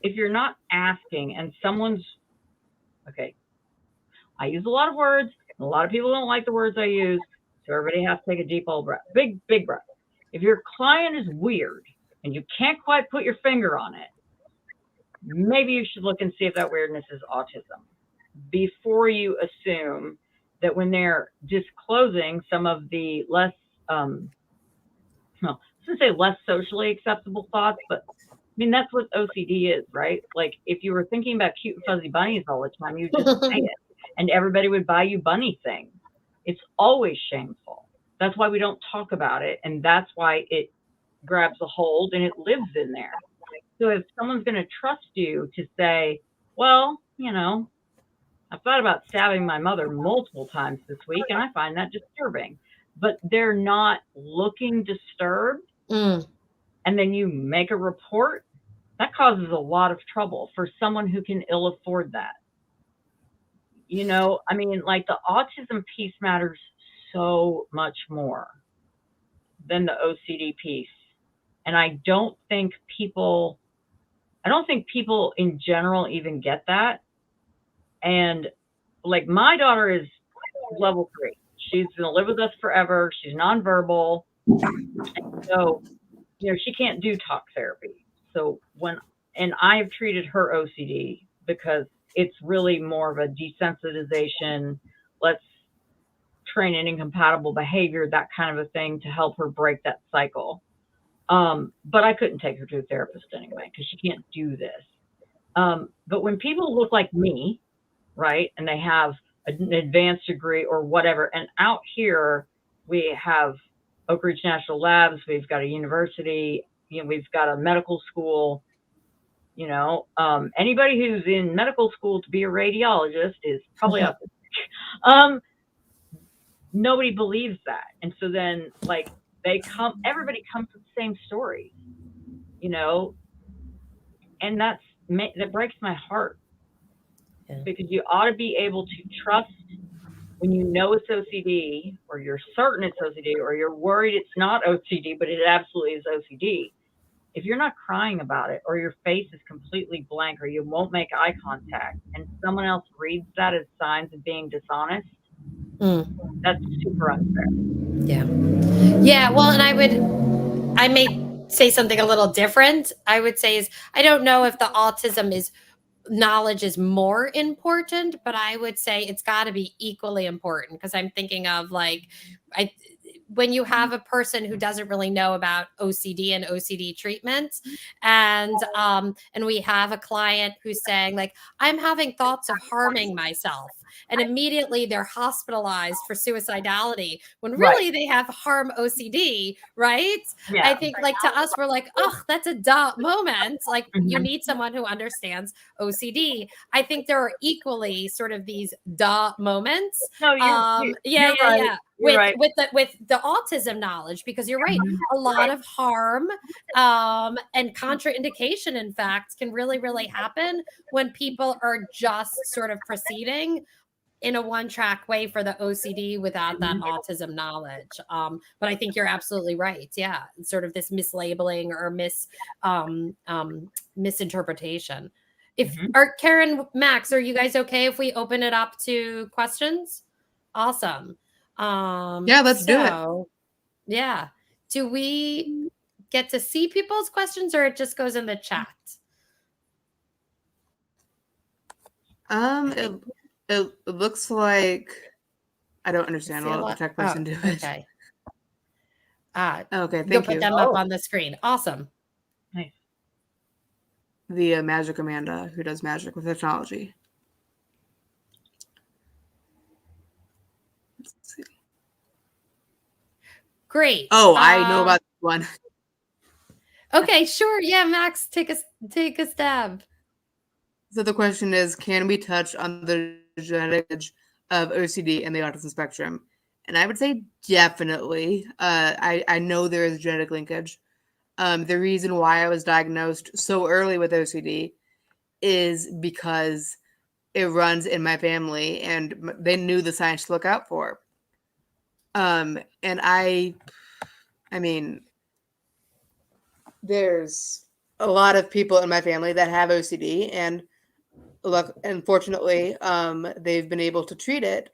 if you're not asking and someone's, okay, I use a lot of words. A lot of people don't like the words I use. So everybody has to take a deep old breath, big breath. If your client is weird and you can't quite put your finger on it, maybe you should look and see if that weirdness is autism before you assume that when they're disclosing some of the less, I shouldn't say less socially acceptable thoughts, but I mean, that's what OCD is, right? Like if you were thinking about cute and fuzzy bunnies all the time, you just say it and everybody would buy you bunny things. It's always shameful. That's why we don't talk about it. And that's why it grabs a hold and it lives in there. So if someone's going to trust you to say, well, you know, I've thought about stabbing my mother multiple times this week and I find that disturbing, but they're not looking disturbed. And then you make a report, that causes a lot of trouble for someone who can ill afford that. You know, I mean, like the autism piece matters so much more than the OCD piece. And I don't think people in general even get that. And like my daughter is level 3. She's going to live with us forever. She's nonverbal. And so, you know, she can't do talk therapy. So and I've treated her OCD because it's really more of a desensitization. Let's train in incompatible behavior, that kind of a thing to help her break that cycle. But I couldn't take her to a therapist anyway, because she can't do this. But when people look like me, right, and they have an advanced degree or whatever, and out here we have Oak Ridge National Labs, we've got a university, you know, we've got a medical school, you know, anybody who's in medical school to be a radiologist is probably autistic. Nobody believes that. And so then like everybody comes with the same story, you know, and that breaks my heart. Yeah. Because you ought to be able to trust when you know it's OCD, or you're certain it's OCD, or you're worried it's not OCD, but it absolutely is OCD. If you're not crying about it, or your face is completely blank, or you won't make eye contact, and someone else reads that as signs of being dishonest, that's super unfair. Yeah. Yeah. Well, and I may say something a little different. I would say is, I don't know if the autism knowledge is more important, but I would say it's got to be equally important, because I'm thinking of like, when you have a person who doesn't really know about OCD and OCD treatments, and we have a client who's saying like, I'm having thoughts of harming myself, and immediately they're hospitalized for suicidality when really they have harm OCD, right? Yeah. I think like to us, we're like, oh, that's a duh moment. Like you Mhm. need someone who understands OCD. I think there are equally sort of these duh moments. No, you're right. You're right. With the autism knowledge, because you're right, a lot of harm and contraindication, in fact, can really happen when people are just sort of proceeding in a one-track way for the OCD without that autism knowledge. But I think you're absolutely right. Yeah, it's sort of this mislabeling or misinterpretation. If Karen, Max, are you guys okay if we open it up to questions? Awesome. Yeah, let's do it. Yeah. Do we get to see people's questions, or it just goes in the chat? It looks like I don't understand. I'll let the tech person do it. Okay. Okay, You'll thank put you. them up on the screen. Awesome. Nice. The Magic Amanda, who does magic with technology. Let's see. Great. Oh, I know about this one. Okay, sure. Yeah, Max, take a stab. So the question is, can we touch on the genetic of OCD and the autism spectrum? And I would say definitely. I know there is genetic linkage. The reason why I was diagnosed so early with OCD is because it runs in my family, and they knew the signs to look out for. And I mean, there's a lot of people in my family that have OCD, and unfortunately, they've been able to treat it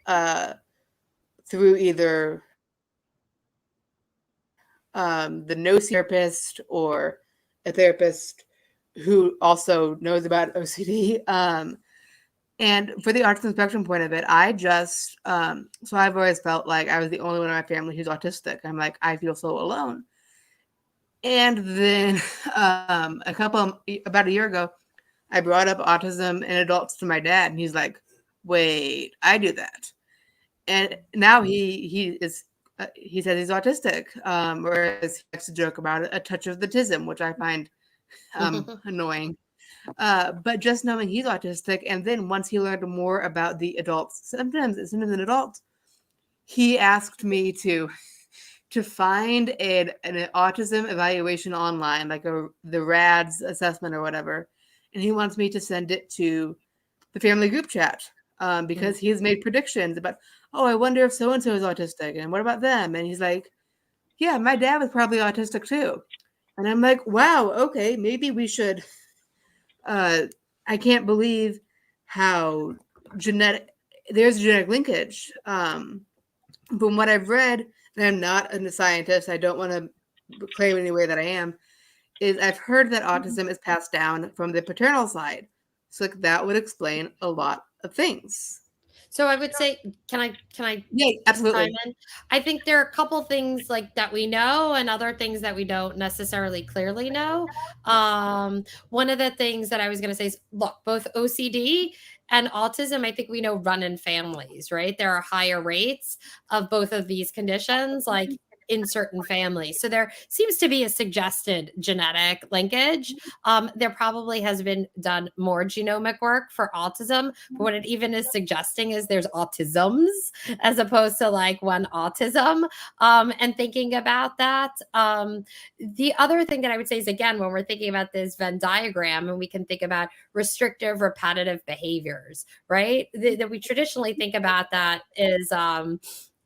through either the no therapist or a therapist who also knows about OCD. And for the autism spectrum point of it, I just so I've always felt like I was the only one in my family who's autistic. I'm like, I feel so alone. And then about a year ago, I brought up autism in adults to my dad, and he's like, "Wait, I do that." And now he says he's autistic, or as he likes to joke about it, a touch of the tism, which I find annoying. But just knowing he's autistic, and then once he learned more about the adults, sometimes in adults, he asked me to find an autism evaluation online, like the RADS assessment or whatever, and he wants me to send it to the family group chat because he's made predictions about, oh, I wonder if so and so is autistic, and what about them? And he's like, yeah, my dad was probably autistic too. And I'm like, wow, okay, maybe we should. I can't believe how there's genetic linkage. From what I've read, and I'm not a scientist, I don't want to claim anyway that I am, is I've heard that autism is passed down from the paternal side. So like, that would explain a lot of things. So I would say, can I Yeah, absolutely. chime in? I think there are a couple things like that we know, and other things that we don't necessarily clearly know. One of the things that I was going to say is, look, both OCD and autism, I think we know, run in families, right? There are higher rates of both of these conditions. Like in certain families. So there seems to be a suggested genetic linkage. There probably has been done more genomic work for autism, but what it even is suggesting is there's autisms as opposed to like one autism. And thinking about that, the other thing that I would say is, again, when we're thinking about this Venn diagram, and we can think about restrictive repetitive behaviors, right? That we traditionally think about that is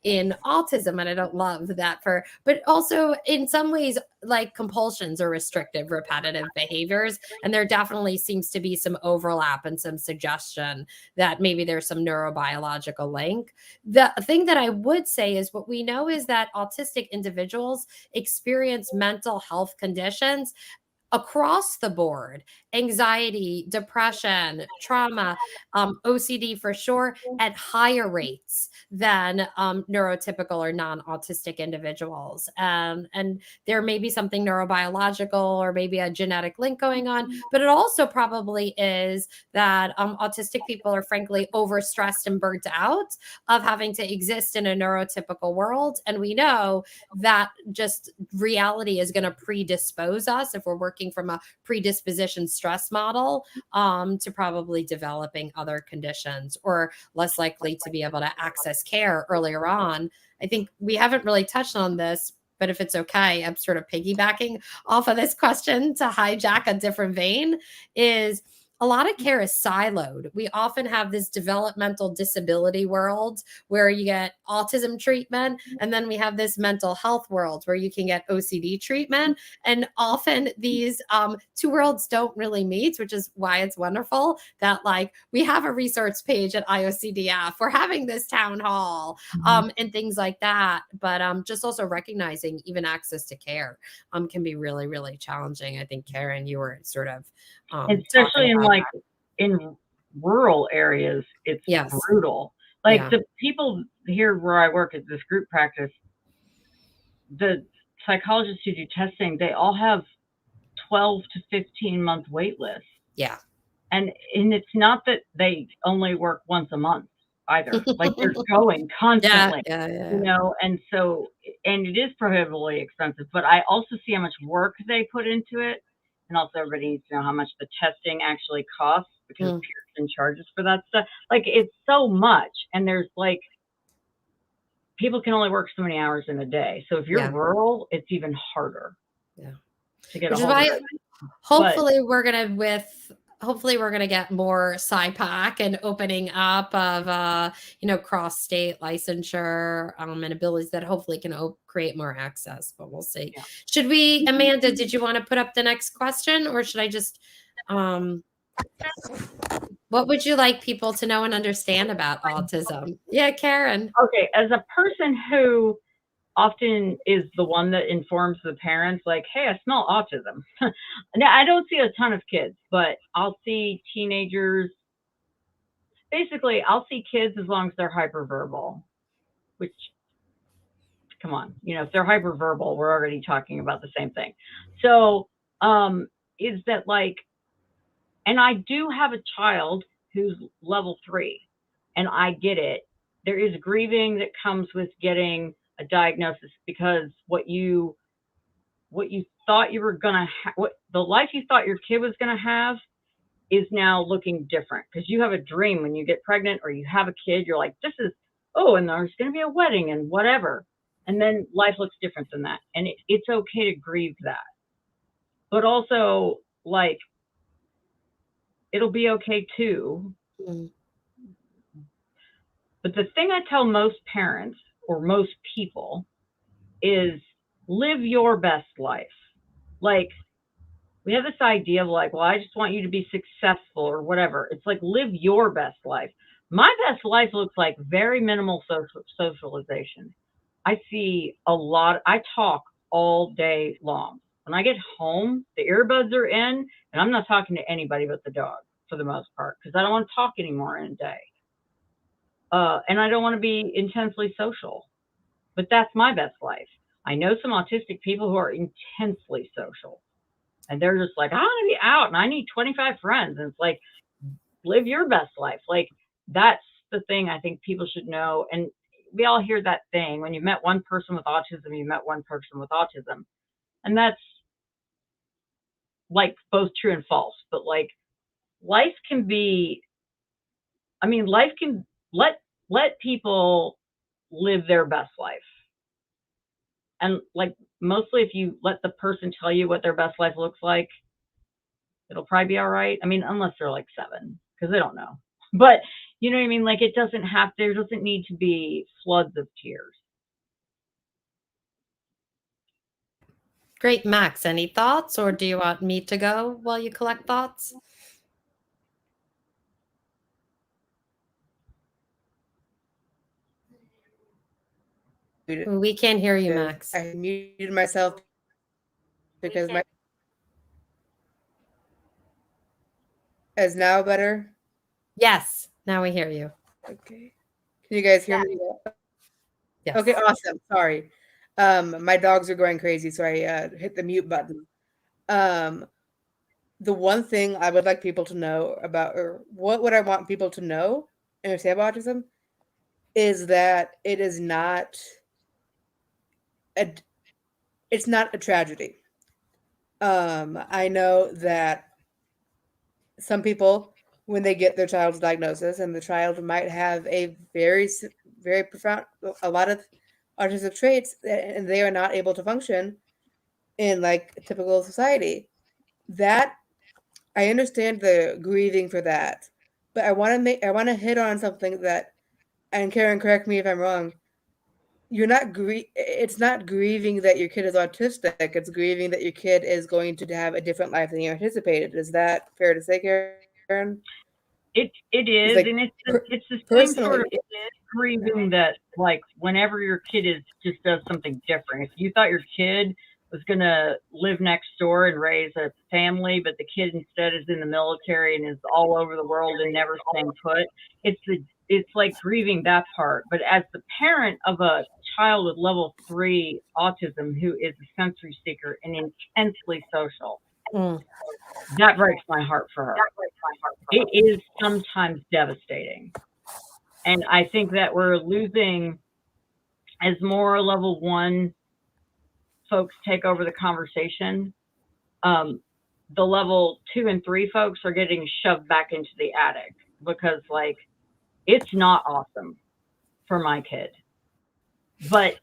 in autism, and I don't love that but also in some ways like compulsions or restrictive repetitive behaviors. And there definitely seems to be some overlap and some suggestion that maybe there's some neurobiological link. The thing that I would say is what we know is that autistic individuals experience mental health conditions across the board: anxiety, depression, trauma, OCD for sure, at higher rates than neurotypical or non-autistic individuals. And there may be something neurobiological or maybe a genetic link going on, but it also probably is that autistic people are frankly overstressed and burnt out of having to exist in a neurotypical world. And we know that just reality is going to predispose us, if we're working from a predisposition stress model, to probably developing other conditions or less likely to be able to access care earlier on. I think we haven't really touched on this, but if it's okay, I'm sort of piggybacking off of this question to hijack a different vein, is a lot of care is siloed. We often have this developmental disability world where you get autism treatment, and then we have this mental health world where you can get OCD treatment. And often these two worlds don't really meet, which is why it's wonderful that like we have a resource page at IOCDF. We're having this town hall and things like that. But just also recognizing even access to care can be really, really challenging. I think, Karen, you were sort of especially in like in rural areas, it's brutal. Like the people here where I work at this group practice, the psychologists who do testing, they all have 12 to 15 month wait lists. Yeah. And it's not that they only work once a month either. Like they're going constantly, you know, and so, and it is prohibitively expensive, but I also see how much work they put into it. And also everybody needs to know how much the testing actually costs, because Pearson charges for that stuff. Like it's so much. And there's like, people can only work so many hours in a day. So if you're rural, it's even harder to get a hold of it. Hopefully we're going to get more SIPAC and opening up of, cross-state licensure and abilities that hopefully can create more access, but we'll see. Yeah. Should we, Amanda, did you want to put up the next question, or should I just, what would you like people to know and understand about autism? Yeah, Karen. Okay, as a person who often is the one that informs the parents, like, hey, I smell autism. Now, I don't see a ton of kids, but I'll see teenagers. Basically, I'll see kids as long as they're hyperverbal, which, come on, if they're hyperverbal, we're already talking about the same thing. So is that like, and I do have a child who's level 3, and I get it. There is grieving that comes with getting a diagnosis, because what you thought you were gonna what the life you thought your kid was gonna have is now looking different, because you have a dream when you get pregnant or you have a kid. You're like, this is, and there's gonna be a wedding and whatever, and then life looks different than that, and it's okay to grieve that, but also like it'll be okay too. But the thing I tell most parents or most people is live your best life. Like, we have this idea of like, well, I just want you to be successful or whatever. It's like, live your best life. My best life looks like very minimal socialization. I see a lot. I talk all day long. When I get home, the earbuds are in, and I'm not talking to anybody but the dog for the most part, because I don't want to talk anymore in a day. And I don't want to be intensely social, but that's my best life. I know some autistic people who are intensely social, and they're just like, I want to be out and I need 25 friends. And it's like, live your best life. Like, that's the thing I think people should know. And we all hear that thing, when you met one person with autism, you met one person with autism. And that's like both true and false. But like life can be, I mean, life can let people live their best life. And like mostly if you let the person tell you what their best life looks like, it'll probably be all right. I mean, unless they're like 7, because they don't know. But you know what I mean? Like there doesn't need to be floods of tears. Great. Max, any thoughts, or do you want me to go while you collect thoughts? We can't hear you, Max. I muted myself because my is now better. Yes, now we hear you. Okay. Can you guys hear me? Yes. Okay, awesome. Sorry. My dogs are going crazy, so I hit the mute button. The one thing I would like people to know about, or what would I want people to know and understand about autism, is that it is not it's not a tragedy. I know that some people, when they get their child's diagnosis, and the child might have a very profound, a lot of autistic traits, and they are not able to function in like typical society. That I understand the grieving for that, but I want to hit on something that, and Karen, correct me if I'm wrong. You're not it's not grieving that your kid is autistic. It's grieving that your kid is going to have a different life than you anticipated. Is that fair to say, Karen? It is, like, and it's the same sort of grieving that, like, whenever your kid just does something different. If you thought your kid was gonna live next door and raise a family, but the kid instead is in the military and is all over the world and never staying put, it's like grieving that part. But as the parent of a child with level 3 autism who is a sensory seeker and intensely social, that breaks my heart for her. It is sometimes devastating. And I think that we're losing, as more level 1 folks take over the conversation, the level 2 and 3 folks are getting shoved back into the attic because, like, it's not awesome for my kid. But,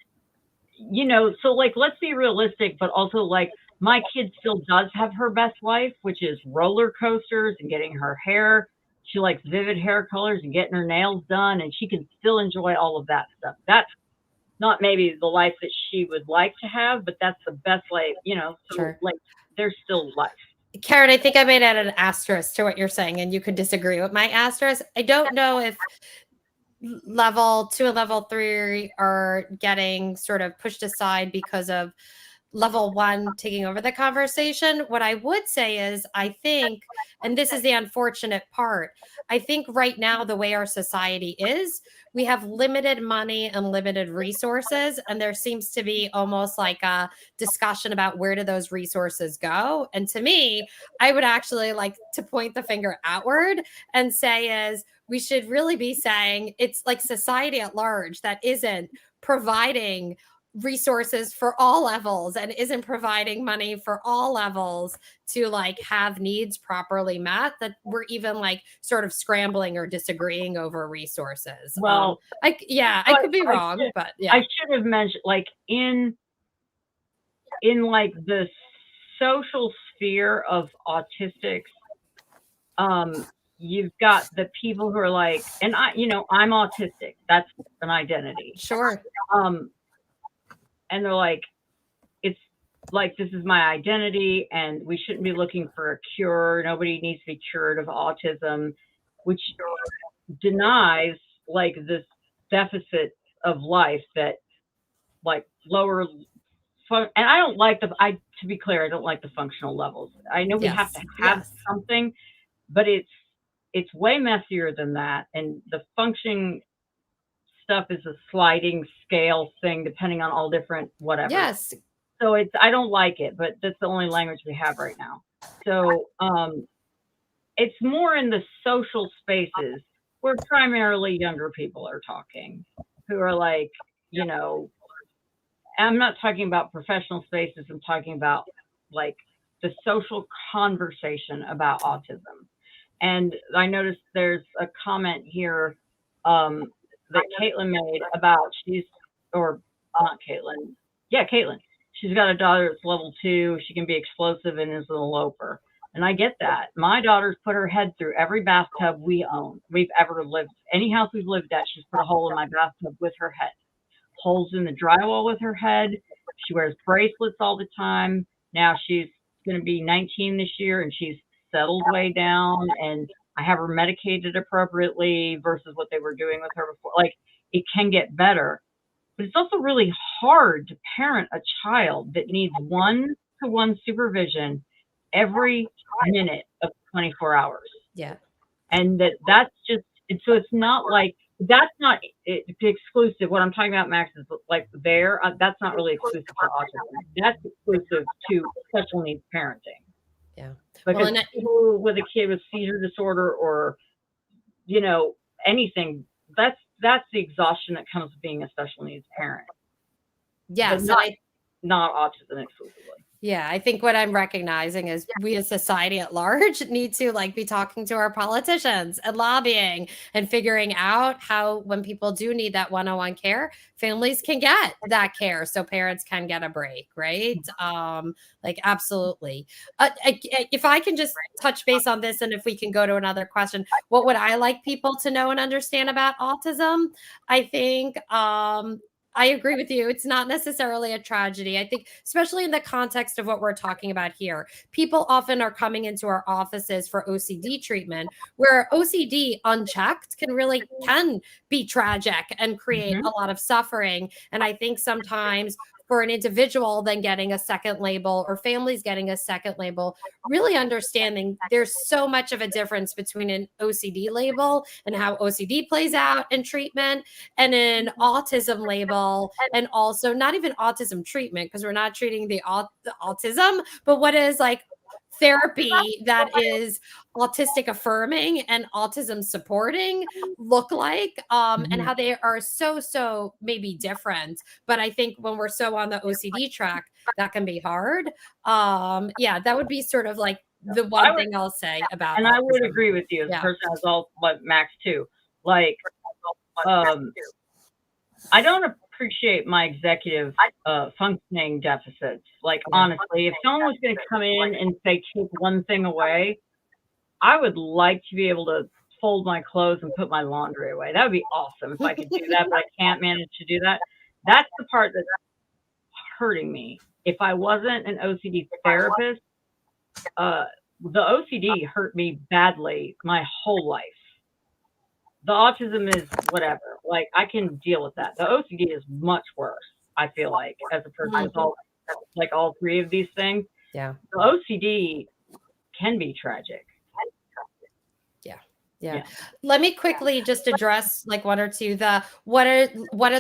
you know, so like, let's be realistic, but also like, my kid still does have her best life, which is roller coasters and getting her hair. She likes vivid hair colors and getting her nails done, and she can still enjoy all of that stuff. That's not maybe the life that she would like to have, but that's the best life, you know. So Sure. like, there's still life. Karen, I think I made an asterisk to what you're saying, and you could disagree with my asterisk. I don't know if level 2 and level 3 are getting sort of pushed aside because of level 1 taking over the conversation. What I would say is, I think, and this is the unfortunate part, I think right now, the way our society is, we have limited money and limited resources. And there seems to be almost like a discussion about where do those resources go. And to me, I would actually like to point the finger outward and say is, we should really be saying it's like society at large that isn't providing resources for all levels and isn't providing money for all levels to like have needs properly met, that we're even like sort of scrambling or disagreeing over resources. Well, I could be wrong, but yeah. I should have mentioned, like, in like the social sphere of autistics, you've got the people who are like, and I'm autistic. That's an identity. Sure. And they're like, it's like, this is my identity, and we shouldn't be looking for a cure. Nobody needs to be cured of autism, which denies like this deficit of life that like lower and I don't like to be clear, I don't like the functional levels. I know we have to have something, but it's way messier than that. And the functioning stuff is a sliding scale thing depending on all different whatever. Yes. So I don't like it, but that's the only language we have right now. So it's more in the social spaces where primarily younger people are talking, who are like, you know, I'm not talking about professional spaces. I'm talking about like the social conversation about autism. And I noticed there's a comment here that Caitlin made about or not Caitlin. Yeah, Caitlin. She's got a daughter that's level 2. She can be explosive and is an eloper. And I get that. My daughter's put her head through every bathtub we've ever lived. Any house we've lived at, she's put a hole in my bathtub with her head. Holes in the drywall with her head. She wears bracelets all the time. Now she's going to be 19 this year, and she's settled way down, and I have her medicated appropriately versus what they were doing with her before. Like, it can get better, but it's also really hard to parent a child that needs one-to-one supervision every minute of 24 hours. Yeah. And that's just, so it's not like, that's not exclusive. What I'm talking about, Max, is like that's not really exclusive to autism. That's exclusive to special needs parenting. Yeah. Because people with a kid with seizure disorder or, you know, anything, that's the exhaustion that comes with being a special needs parent. Yes. Not autism exclusively. Yeah, I think what I'm recognizing is we as society at large need to like be talking to our politicians and lobbying and figuring out how, when people do need that one-on-one care, families can get that care so parents can get a break, right? Like absolutely. If I can just touch base on this, and if we can go to another question, what would I like people to know and understand about autism? I think I agree with you. It's not necessarily a tragedy. I think, especially in the context of what we're talking about here, people often are coming into our offices for OCD treatment, where OCD unchecked can be tragic and create a lot of suffering. And I think sometimes for an individual then getting a second label, or families getting a second label, really understanding there's so much of a difference between an OCD label and how OCD plays out in treatment and an autism label, and also not even autism treatment, because we're not treating the autism, but what is like therapy that is autistic affirming and autism supporting look like, and how they are so maybe different. But I think when we're so on the OCD track, that can be hard. Yeah, that would be sort of like the one thing I'll say about and autism. I would agree with you as a person as all, but Max too. Like, I don't appreciate my executive functioning deficits. Like, honestly, if someone was going to come in and say, take one thing away, I would like to be able to fold my clothes and put my laundry away. That would be awesome if I could do that, but I can't manage to do that. That's the part that's hurting me. If I wasn't an OCD therapist, the OCD hurt me badly my whole life. The autism is whatever. Like, I can deal with that. The OCD is much worse, I feel like, as a person with all three of these things. Yeah. The OCD can be tragic. Yeah. Let me quickly just address like one or two, what are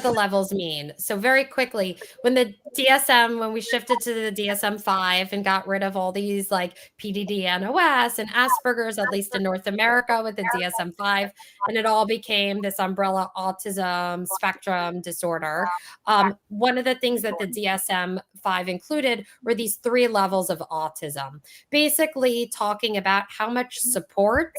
the levels mean? So very quickly, when we shifted to the DSM-5 and got rid of all these like PDD, NOS and Asperger's, at least in North America with the DSM-5, and it all became this umbrella autism spectrum disorder. One of the things that the DSM-5 included were these 3 levels of autism, basically talking about how much support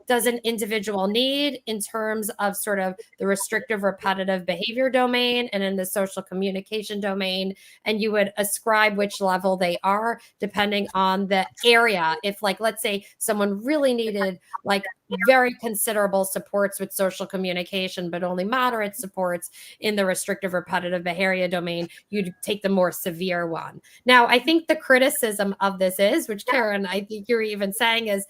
does an individual need in terms of sort of the restrictive repetitive behavior domain and in the social communication domain. And you would ascribe which level they are depending on the area. If like, let's say someone really needed like very considerable supports with social communication, but only moderate supports in the restrictive repetitive behavior domain, you'd take the more severe one. Now, I think the criticism of this is, which Karen, I think you're even saying, is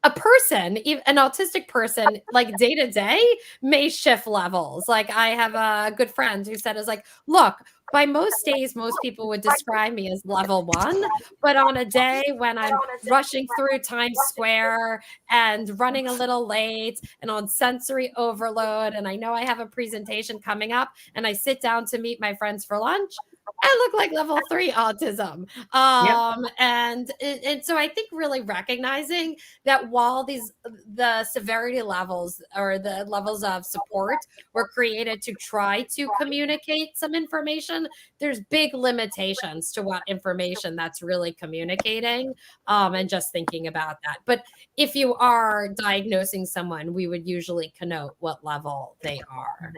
a person, an autistic person, like day to day may shift levels. Like I have a good friend who said, is like, look, by most days, most people would describe me as level 1, but on a day when I'm rushing through Times Square and running a little late and on sensory overload, and I know I have a presentation coming up and I sit down to meet my friends for lunch, I look like level 3 autism. And so I think really recognizing that while the severity levels or the levels of support were created to try to communicate some information, there's big limitations to what information that's really communicating, and just thinking about that. But if you are diagnosing someone, we would usually connote what level they are.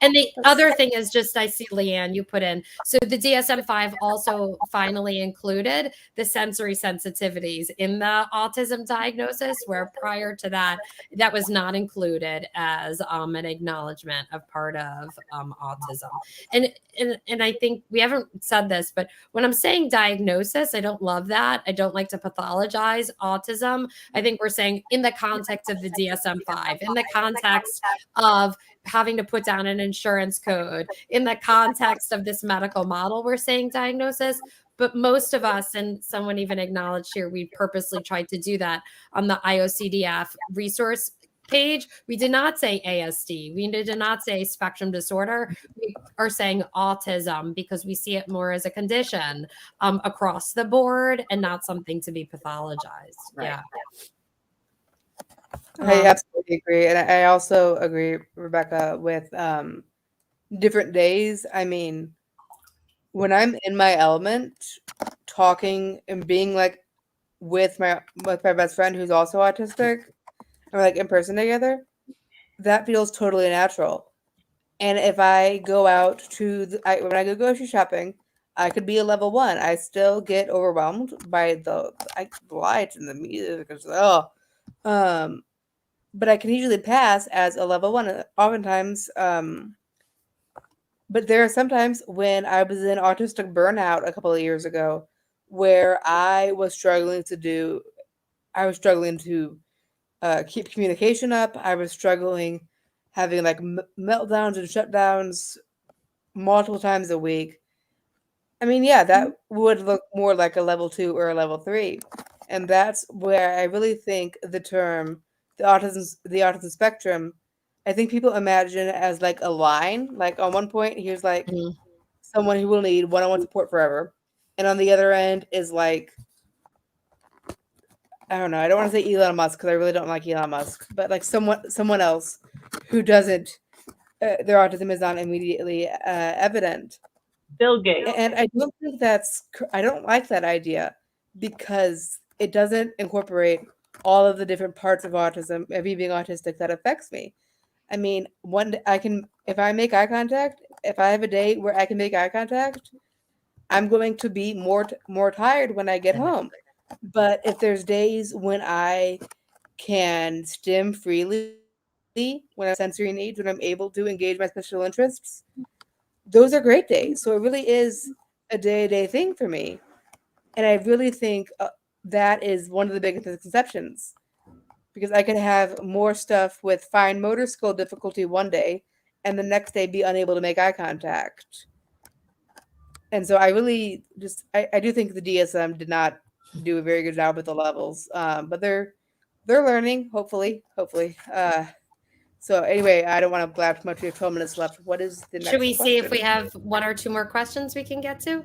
And the other thing is just, I see Leanne, you put in, so the DSM-5 also finally included the sensory sensitivities in the autism diagnosis, where prior to that, that was not included as an acknowledgement of part of autism. And I think we haven't said this, but when I'm saying diagnosis, I don't love that. I don't like to pathologize autism. I think we're saying in the context of the DSM-5, in the context of having to put down an insurance code, in the context of this medical model, we're saying diagnosis. But most of us, and someone even acknowledged here, we purposely tried to do that on the IOCDF resource page. We did not say ASD. We did not say spectrum disorder. We are saying autism because we see it more as a condition across the board and not something to be pathologized. Right. Yeah. I absolutely agree. And I also agree, Rebecca, with different days. I mean, when I'm in my element, talking and being like with my best friend who's also autistic, or like in person together, that feels totally natural. And if I go out to when I go grocery shopping, I could be a level 1. I still get overwhelmed by the lights and the music. But I can usually pass as a level 1. Oftentimes, but there are sometimes when I was in autistic burnout a couple of years ago, where I was struggling to keep communication up. I was struggling, having like meltdowns and shutdowns multiple times a week. I mean, yeah, that would look more like a level 2 or a level 3. And that's where I really think the term, the autism spectrum, I think people imagine it as like a line. Like on one point, here's like someone who will need one-on-one support forever. And on the other end is like, I don't know. I don't want to say Elon Musk because I really don't like Elon Musk, but like someone else who doesn't, their autism is not immediately evident. Bill Gates. And I don't think I don't like that idea because it doesn't incorporate all of the different parts of autism, of me being autistic, that affects me. I mean, if I make eye contact, if I have a day where I can make eye contact, I'm going to be more tired when I get home. But if there's days when I can stim freely, when I have sensory needs, when I'm able to engage my special interests, those are great days. So it really is a day-to-day thing for me. And I really think that is one of the biggest misconceptions, because I can have more stuff with fine motor skill difficulty one day and the next day be unable to make eye contact. And so I really I do think the DSM did not do a very good job with the levels, but they're learning, hopefully. So anyway, I don't want to blab too much. We have 12 minutes left. What is the next Should we see if question? we have 1 or 2 more questions we can get to?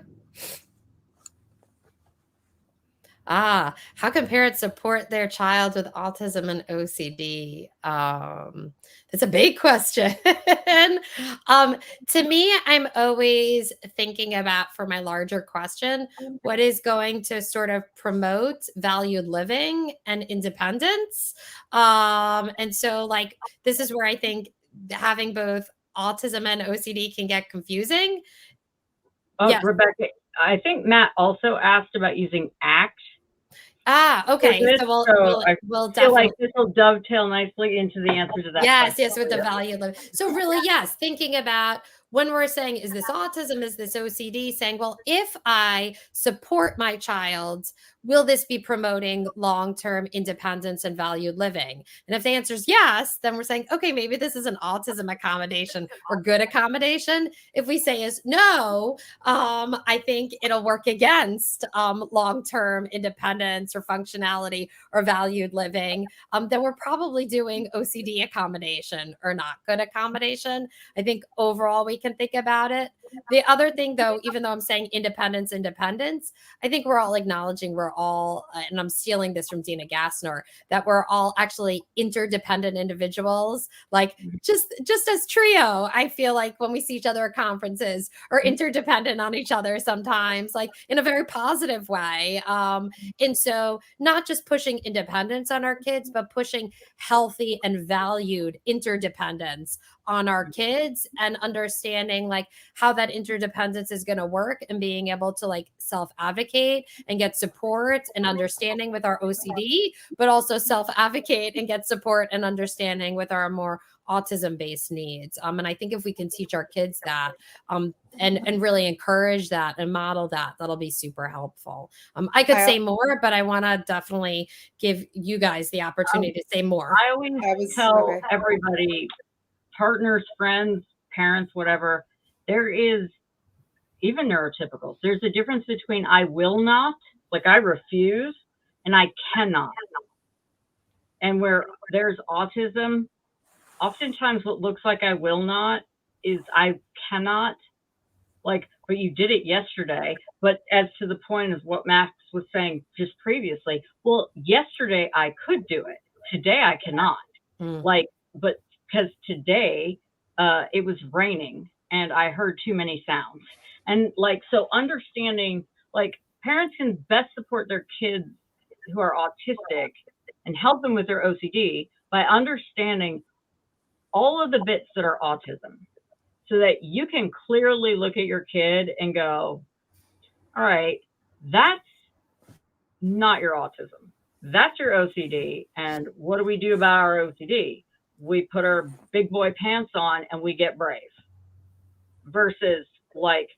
How can parents support their child with autism and OCD? That's a big question. To me, I'm always thinking about, for my larger question, what is going to sort of promote valued living and independence? And so, like, this is where I think having both autism and OCD can get confusing. Yes. Rebecca, I think Matt also asked about using ACT. Okay. So So we'll I feel definitely like this will dovetail nicely into the answer to that. yes, question. yes, with the value limit. So really, yes, thinking about when we're saying, is this autism? Is this OCD? Saying, well, if I support my child, will this be promoting long-term independence and valued living? And if the answer is yes, then we're saying, okay, maybe this is an autism accommodation or good accommodation. If we say is no, I think it'll work against long-term independence or functionality or valued living. Then we're probably doing OCD accommodation or not good accommodation. I think overall we can think about it. the other thing, though, even though I'm saying independence, I think we're all acknowledging we're all, and I'm stealing this from Dina Gassner, that we're all actually interdependent individuals. Like just as trio, I feel like when we see each other at conferences, are interdependent on each other sometimes, like in a very positive way. And so not just pushing independence on our kids, but pushing healthy and valued interdependence on our kids, and understanding like how that interdependence is going to work, and being able to like self-advocate and get support and understanding with our OCD, but also self-advocate and get support and understanding with our more autism-based needs. And I think if we can teach our kids that, and really encourage that and model that, that'll be super helpful. I could say more, but I want to definitely give you guys the opportunity to say more. I always tell everybody, partners, friends, parents, whatever, there is, even neurotypicals, there's a difference between I will not, like I refuse, and I cannot. And where there's autism, oftentimes what looks like I will not is I cannot. Like, but you did it yesterday. But as to the point of what Max was saying just previously, well, yesterday I could do it. Today I cannot. Like, but because today it was raining and I heard too many sounds. And like, so understanding, like, parents can best support their kids who are autistic and help them with their OCD by understanding all of the bits that are autism, so that you can clearly look at your kid and go, all right, that's not your autism. That's your OCD. And what do we do about our OCD? We put our big boy pants on and we get brave. Versus like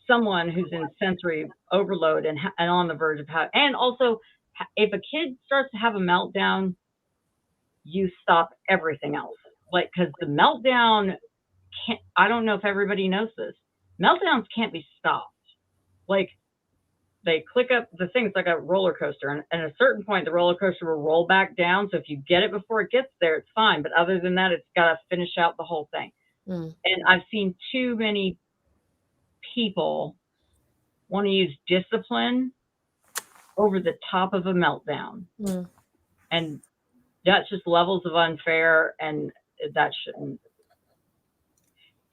someone who's in sensory overload and on the verge of how, and also if a kid starts to have a meltdown, you stop everything else. Like, because the meltdown can't, I don't know if everybody knows this, meltdowns can't be stopped. Like, they click up the things like a roller coaster, and at a certain point the roller coaster will roll back down. So if you get it before it gets there, it's fine. But other than that, it's got to finish out the whole thing. And I've seen too many people want to use discipline over the top of a meltdown. And that's just levels of unfair, and that shouldn't.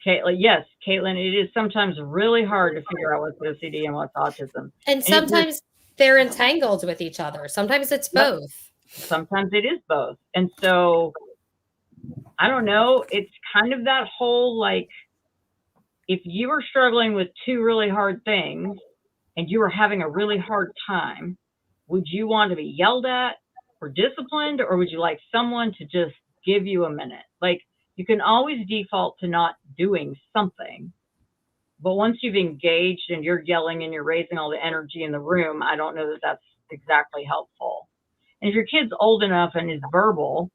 Caitlin, yes, Caitlin, it is sometimes really hard to figure out what's OCD and what's autism. And sometimes they're entangled with each other. Sometimes it's both. Sometimes it is both. And so, I don't know, it's kind of that whole, like, if you are struggling with two really hard things and you are having a really hard time, would you want to be yelled at or disciplined, or would you like someone to just give you a minute? Like, you can always default to not doing something, but once you've engaged and you're yelling and you're raising all the energy in the room, I don't know that that's exactly helpful. And if your kid's old enough and is verbal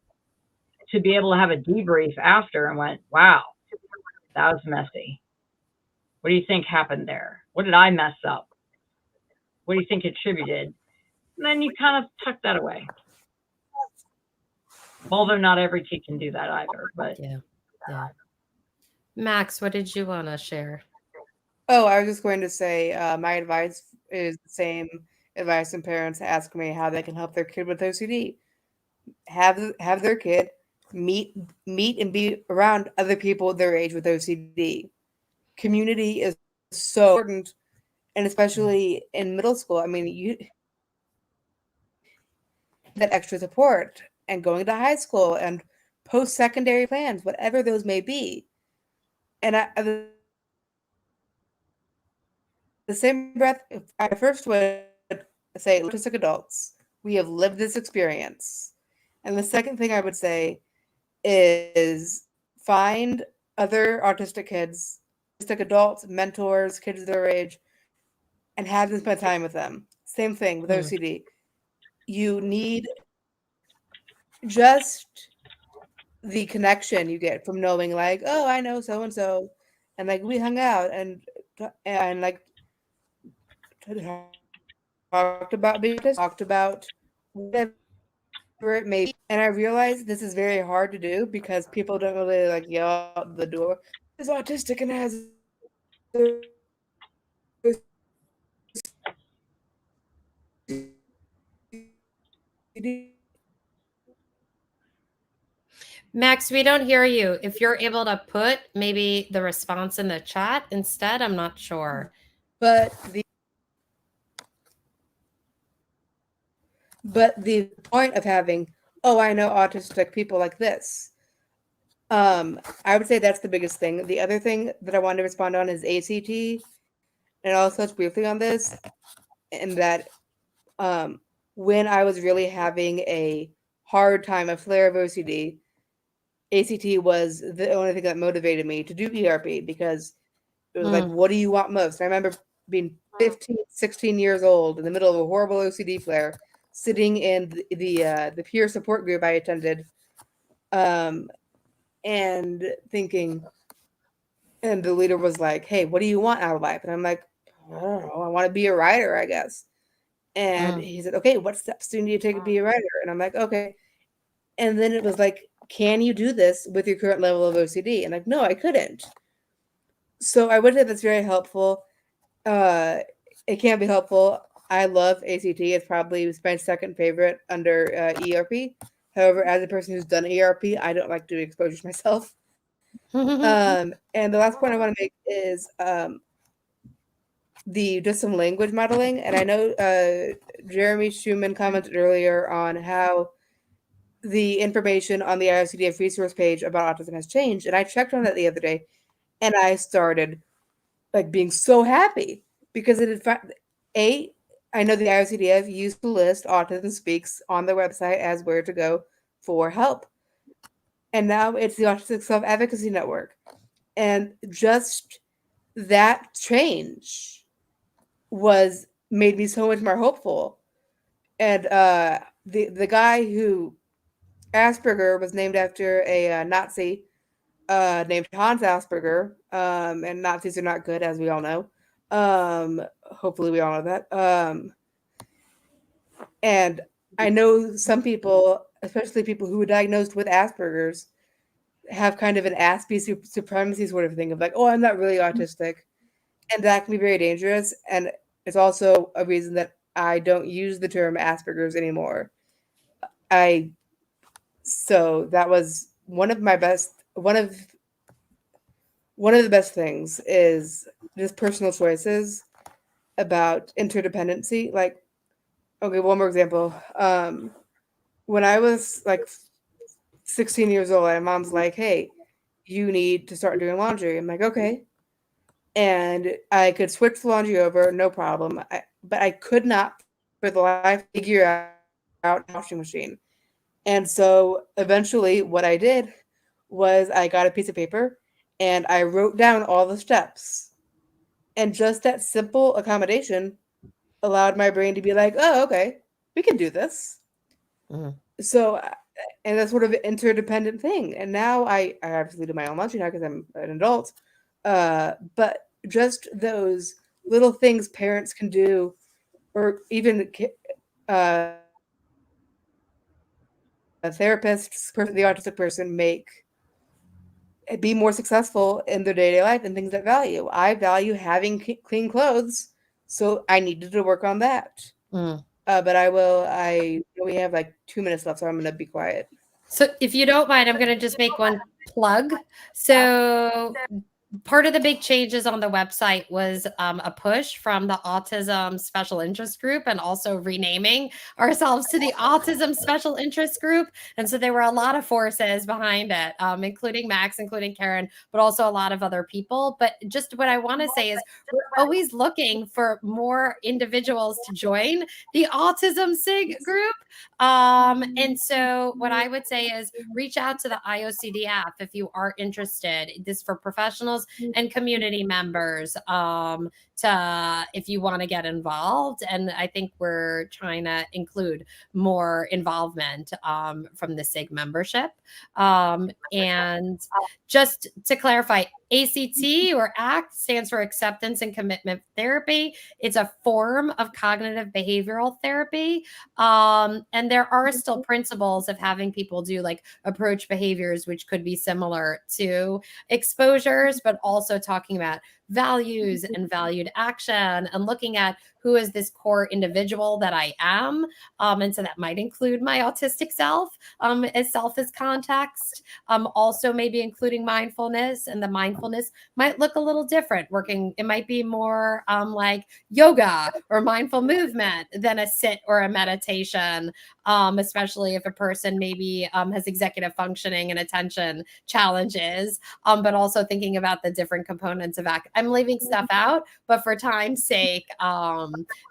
to be able to have a debrief after and went, wow, that was messy. What do you think happened there? What did I mess up? What do you think contributed? And then you kind of tuck that away. Although not every kid can do that either, but yeah. Max, what did you want to share? Oh, I was just going to say my advice is the same advice when parents ask me how they can help their kid with OCD. Have their kid meet and be around other people their age with OCD. Community is so important, and especially in middle school. I mean, you that extra support, and going to high school and post-secondary plans, whatever those may be. And the same breath, I first would say, autistic adults, we have lived this experience. And the second thing I would say is find other autistic kids, autistic adults, mentors, kids their age, and have them spend time with them. Same thing with OCD. You need just the connection you get from knowing, like, oh, I know so and so, and like we hung out and like talked about being autistic, talked about whatever it may be. And I realize this is very hard to do because people don't really like yell out the door, is autistic and has Max, we don't hear you. If you're able to put maybe the response in the chat instead, I'm not sure. But the point of having, oh, I know autistic people like this. I would say that's the biggest thing. The other thing that I wanted to respond on is ACT, and I'll touch briefly on this, and that when I was really having a hard time, a flare of OCD, ACT was the only thing that motivated me to do ERP, because it was like, what do you want most? And I remember being 15, 16 years old in the middle of a horrible OCD flare, sitting in the peer support group I attended, and thinking, and the leader was like, hey, what do you want out of life? And I'm like, I don't know, I want to be a writer, I guess. And he said, okay, what steps do you need to take to be a writer? And I'm like, okay. And then it was like, can you do this with your current level of OCD? And like, no, I couldn't. So I would say that's very helpful. It can be helpful. I love ACT. It's probably my second favorite under ERP. However, as a person who's done ERP, I don't like doing exposures myself. And the last point I want to make is just some language modeling. And I know Jeremy Schumann commented earlier on how the information on the IOCDF resource page about autism has changed. And I checked on that the other day, and I started like being so happy, because it in fact, I know the IOCDF used to list Autism Speaks on their website as where to go for help. And now it's the Autistic Self-Advocacy Network. And just that change made me so much more hopeful. And the guy who Asperger was named after a Nazi named Hans Asperger, and Nazis are not good, as we all know. Hopefully we all know that. And I know some people, especially people who were diagnosed with Asperger's, have kind of an Aspie supremacy sort of thing of like, oh, I'm not really autistic. And that can be very dangerous. And it's also a reason that I don't use the term Asperger's anymore. So that was one of the best things is just personal choices about interdependency. Like, okay, one more example. When I was like 16 years old, my mom's like, hey, you need to start doing laundry. I'm like, okay. And I could switch the laundry over, no problem. But I could not for the life figure out a washing machine. And so eventually what I did was I got a piece of paper and I wrote down all the steps. And just that simple accommodation allowed my brain to be like, oh, okay, we can do this. So, and that's sort of an interdependent thing. And now I obviously do my own laundry now because I'm an adult. But just those little things parents can do, or even a therapist, the autistic person, be more successful in their day-to-day life and things that value. I value having clean clothes, so I needed to work on that. But we have like 2 minutes left, so I'm going to be quiet. So if you don't mind, I'm going to just make one plug. So part of the big changes on the website was a push from the Autism Special Interest Group, and also renaming ourselves to the Autism Special Interest Group. And so there were a lot of forces behind it, including Max, including Karen, but also a lot of other people. But just what I want to say is we're always looking for more individuals to join the Autism SIG group. And so what I would say is reach out to the IOCD app if you are interested. This is for professionals and community members, if you want to get involved. And I think we're trying to include more involvement from the SIG membership. And just to clarify, ACT or ACT stands for Acceptance and Commitment Therapy. It's a form of cognitive behavioral therapy. And there are still principles of having people do like approach behaviors, which could be similar to exposures, but also talking about values and valued action, and looking at who is this core individual that I am. And so that might include my autistic self, as self as context. Also maybe including mindfulness, and the mindfulness might look a little different. It might be more like yoga or mindful movement than a sit or a meditation, especially if a person maybe has executive functioning and attention challenges, but also thinking about the different components of I'm leaving stuff out, but for time's sake,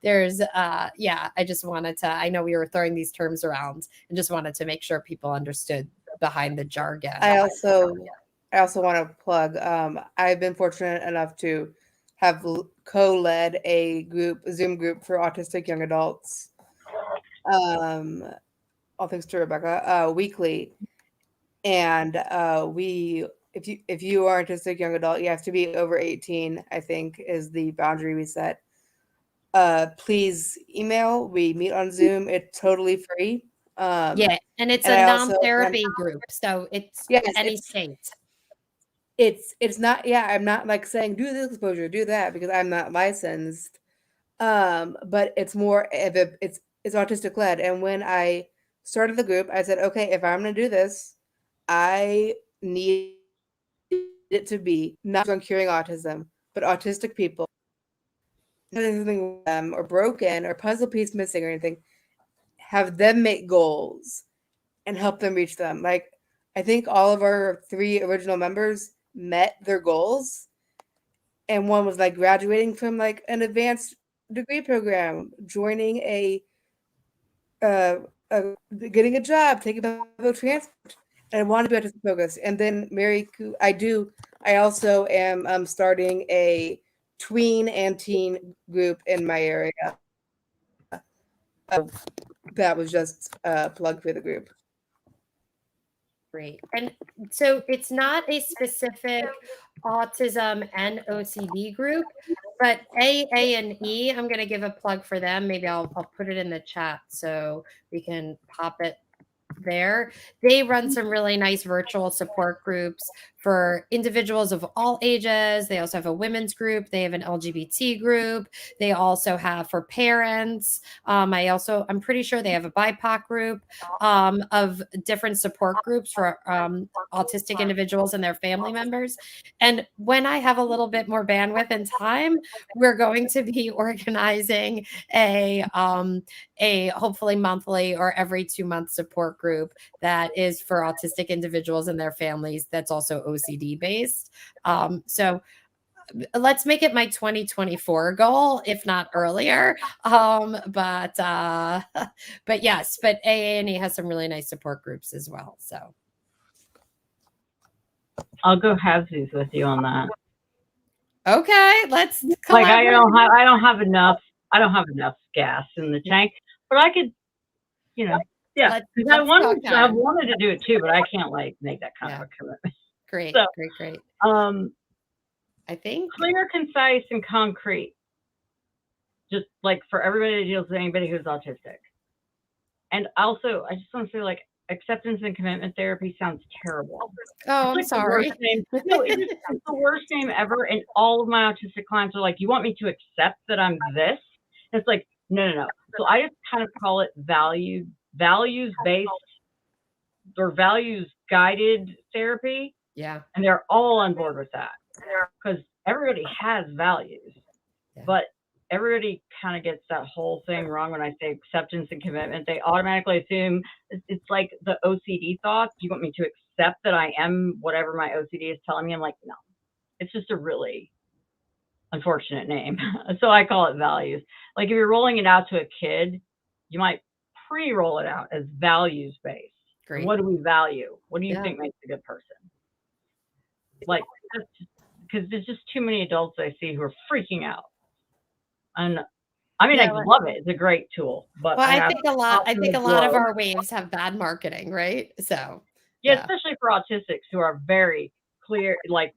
there's I just wanted to, I know we were throwing these terms around and just wanted to make sure people understood behind the jargon. I also want to plug, I've been fortunate enough to have co-led a Zoom group for autistic young adults. All thanks to Rebecca, weekly. And if you are an autistic young adult, you have to be over 18, I think, is the boundary we set. Please email. We meet on Zoom. It's totally free. And it's a non-therapy group, so it's any state. It's not, I'm not like saying do this exposure, do that, because I'm not licensed. But it's more of it's autistic led. And when I started the group, I said, okay, if I'm going to do this, I need it to be not on curing autism, but autistic people, something with them or broken or puzzle piece missing or anything, have them make goals and help them reach them. Like, I think all of our 3 original members met their goals. And one was like graduating from like an advanced degree program, joining getting a job, taking public transport, and I want to be autistic focused. And then I also am starting a tween and teen group in my area. That was just a plug for the group. Great. And so it's not a specific autism and OCD group, but A, and E, I'm going to give a plug for them. Maybe I'll put it in the chat so we can pop it there. They run some really nice virtual support groups for individuals of all ages. They also have a women's group. They have an LGBT group. They also have for parents. I'm pretty sure they have a BIPOC group of different support groups for autistic individuals and their family members. And when I have a little bit more bandwidth and time, we're going to be organizing a hopefully monthly or every 2-month support group that is for autistic individuals and their families. That's also OCD based. So let's make it my 2024 goal, if not earlier. But yes, but AA&E has some really nice support groups as well. So I'll go halvesies with you on that. Okay, let's like I don't have enough gas in the tank, but I could, I've wanted to do it too, but I can't like make that kind of a commitment. Great, great. I think clear, concise, and concrete. Just like for everybody that deals with anybody who's autistic. And also, I just want to say, like, acceptance and commitment therapy sounds terrible. Oh, I'm sorry. It's the worst name ever. And all of my autistic clients are like, "You want me to accept that I'm this?" And it's like, no. So I just kind of call it values-based or values-guided therapy. Yeah. And they're all on board with that because everybody has values, but everybody kind of gets that whole thing wrong when I say acceptance and commitment. They automatically assume it's like the OCD thoughts. You want me to accept that I am whatever my OCD is telling me? I'm like, no, it's just a really unfortunate name. So I call it values. Like if you're rolling it out to a kid, you might pre-roll it out as values-based. Great. What do we value? What do you think makes a good person? Like, because there's just too many adults I see who are freaking out. And I mean, I love it. It's a great tool, but I think a lot of our waves have bad marketing, right? So especially for autistics who are very clear, like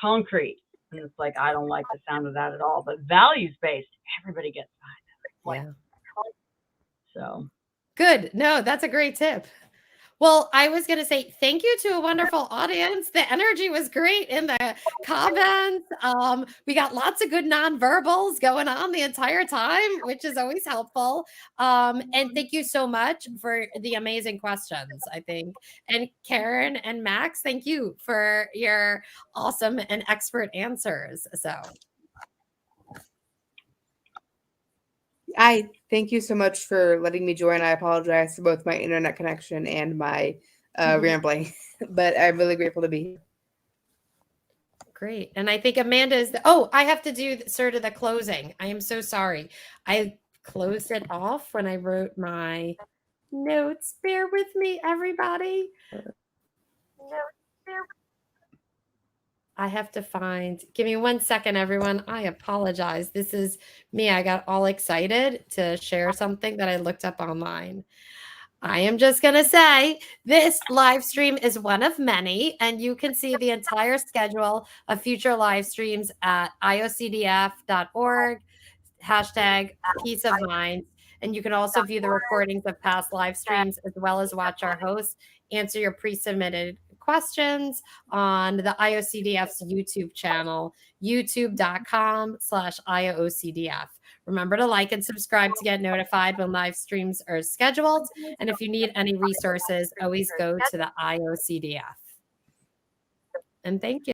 concrete, and it's like I don't like the sound of that at all. But values-based, everybody gets behind it. So good. No, that's a great tip. Well, I was going to say thank you to a wonderful audience. The energy was great in the comments. We got lots of good nonverbals going on the entire time, which is always helpful. And thank you so much for the amazing questions, I think. And Karen and Max, thank you for your awesome and expert answers. So I thank you so much for letting me join. I apologize for both my internet connection and my rambling, but I'm really grateful to be here. Great. And I think Amanda is oh, I have to do sort of the closing. I am so sorry. I closed it off when I wrote my notes. Bear with me, everybody. I have to find, give me 1 second, everyone. I apologize. This is me. I got all excited to share something that I looked up online. I am just going to say this live stream is one of many, and you can see the entire schedule of future live streams at iocdf.org, #peace of mind. And you can also view the recordings of past live streams as well as watch our hosts answer your pre-submitted questions on the IOCDF's YouTube channel, youtube.com/IOCDF. Remember to like and subscribe to get notified when live streams are scheduled. And if you need any resources, always go to the IOCDF. And thank you.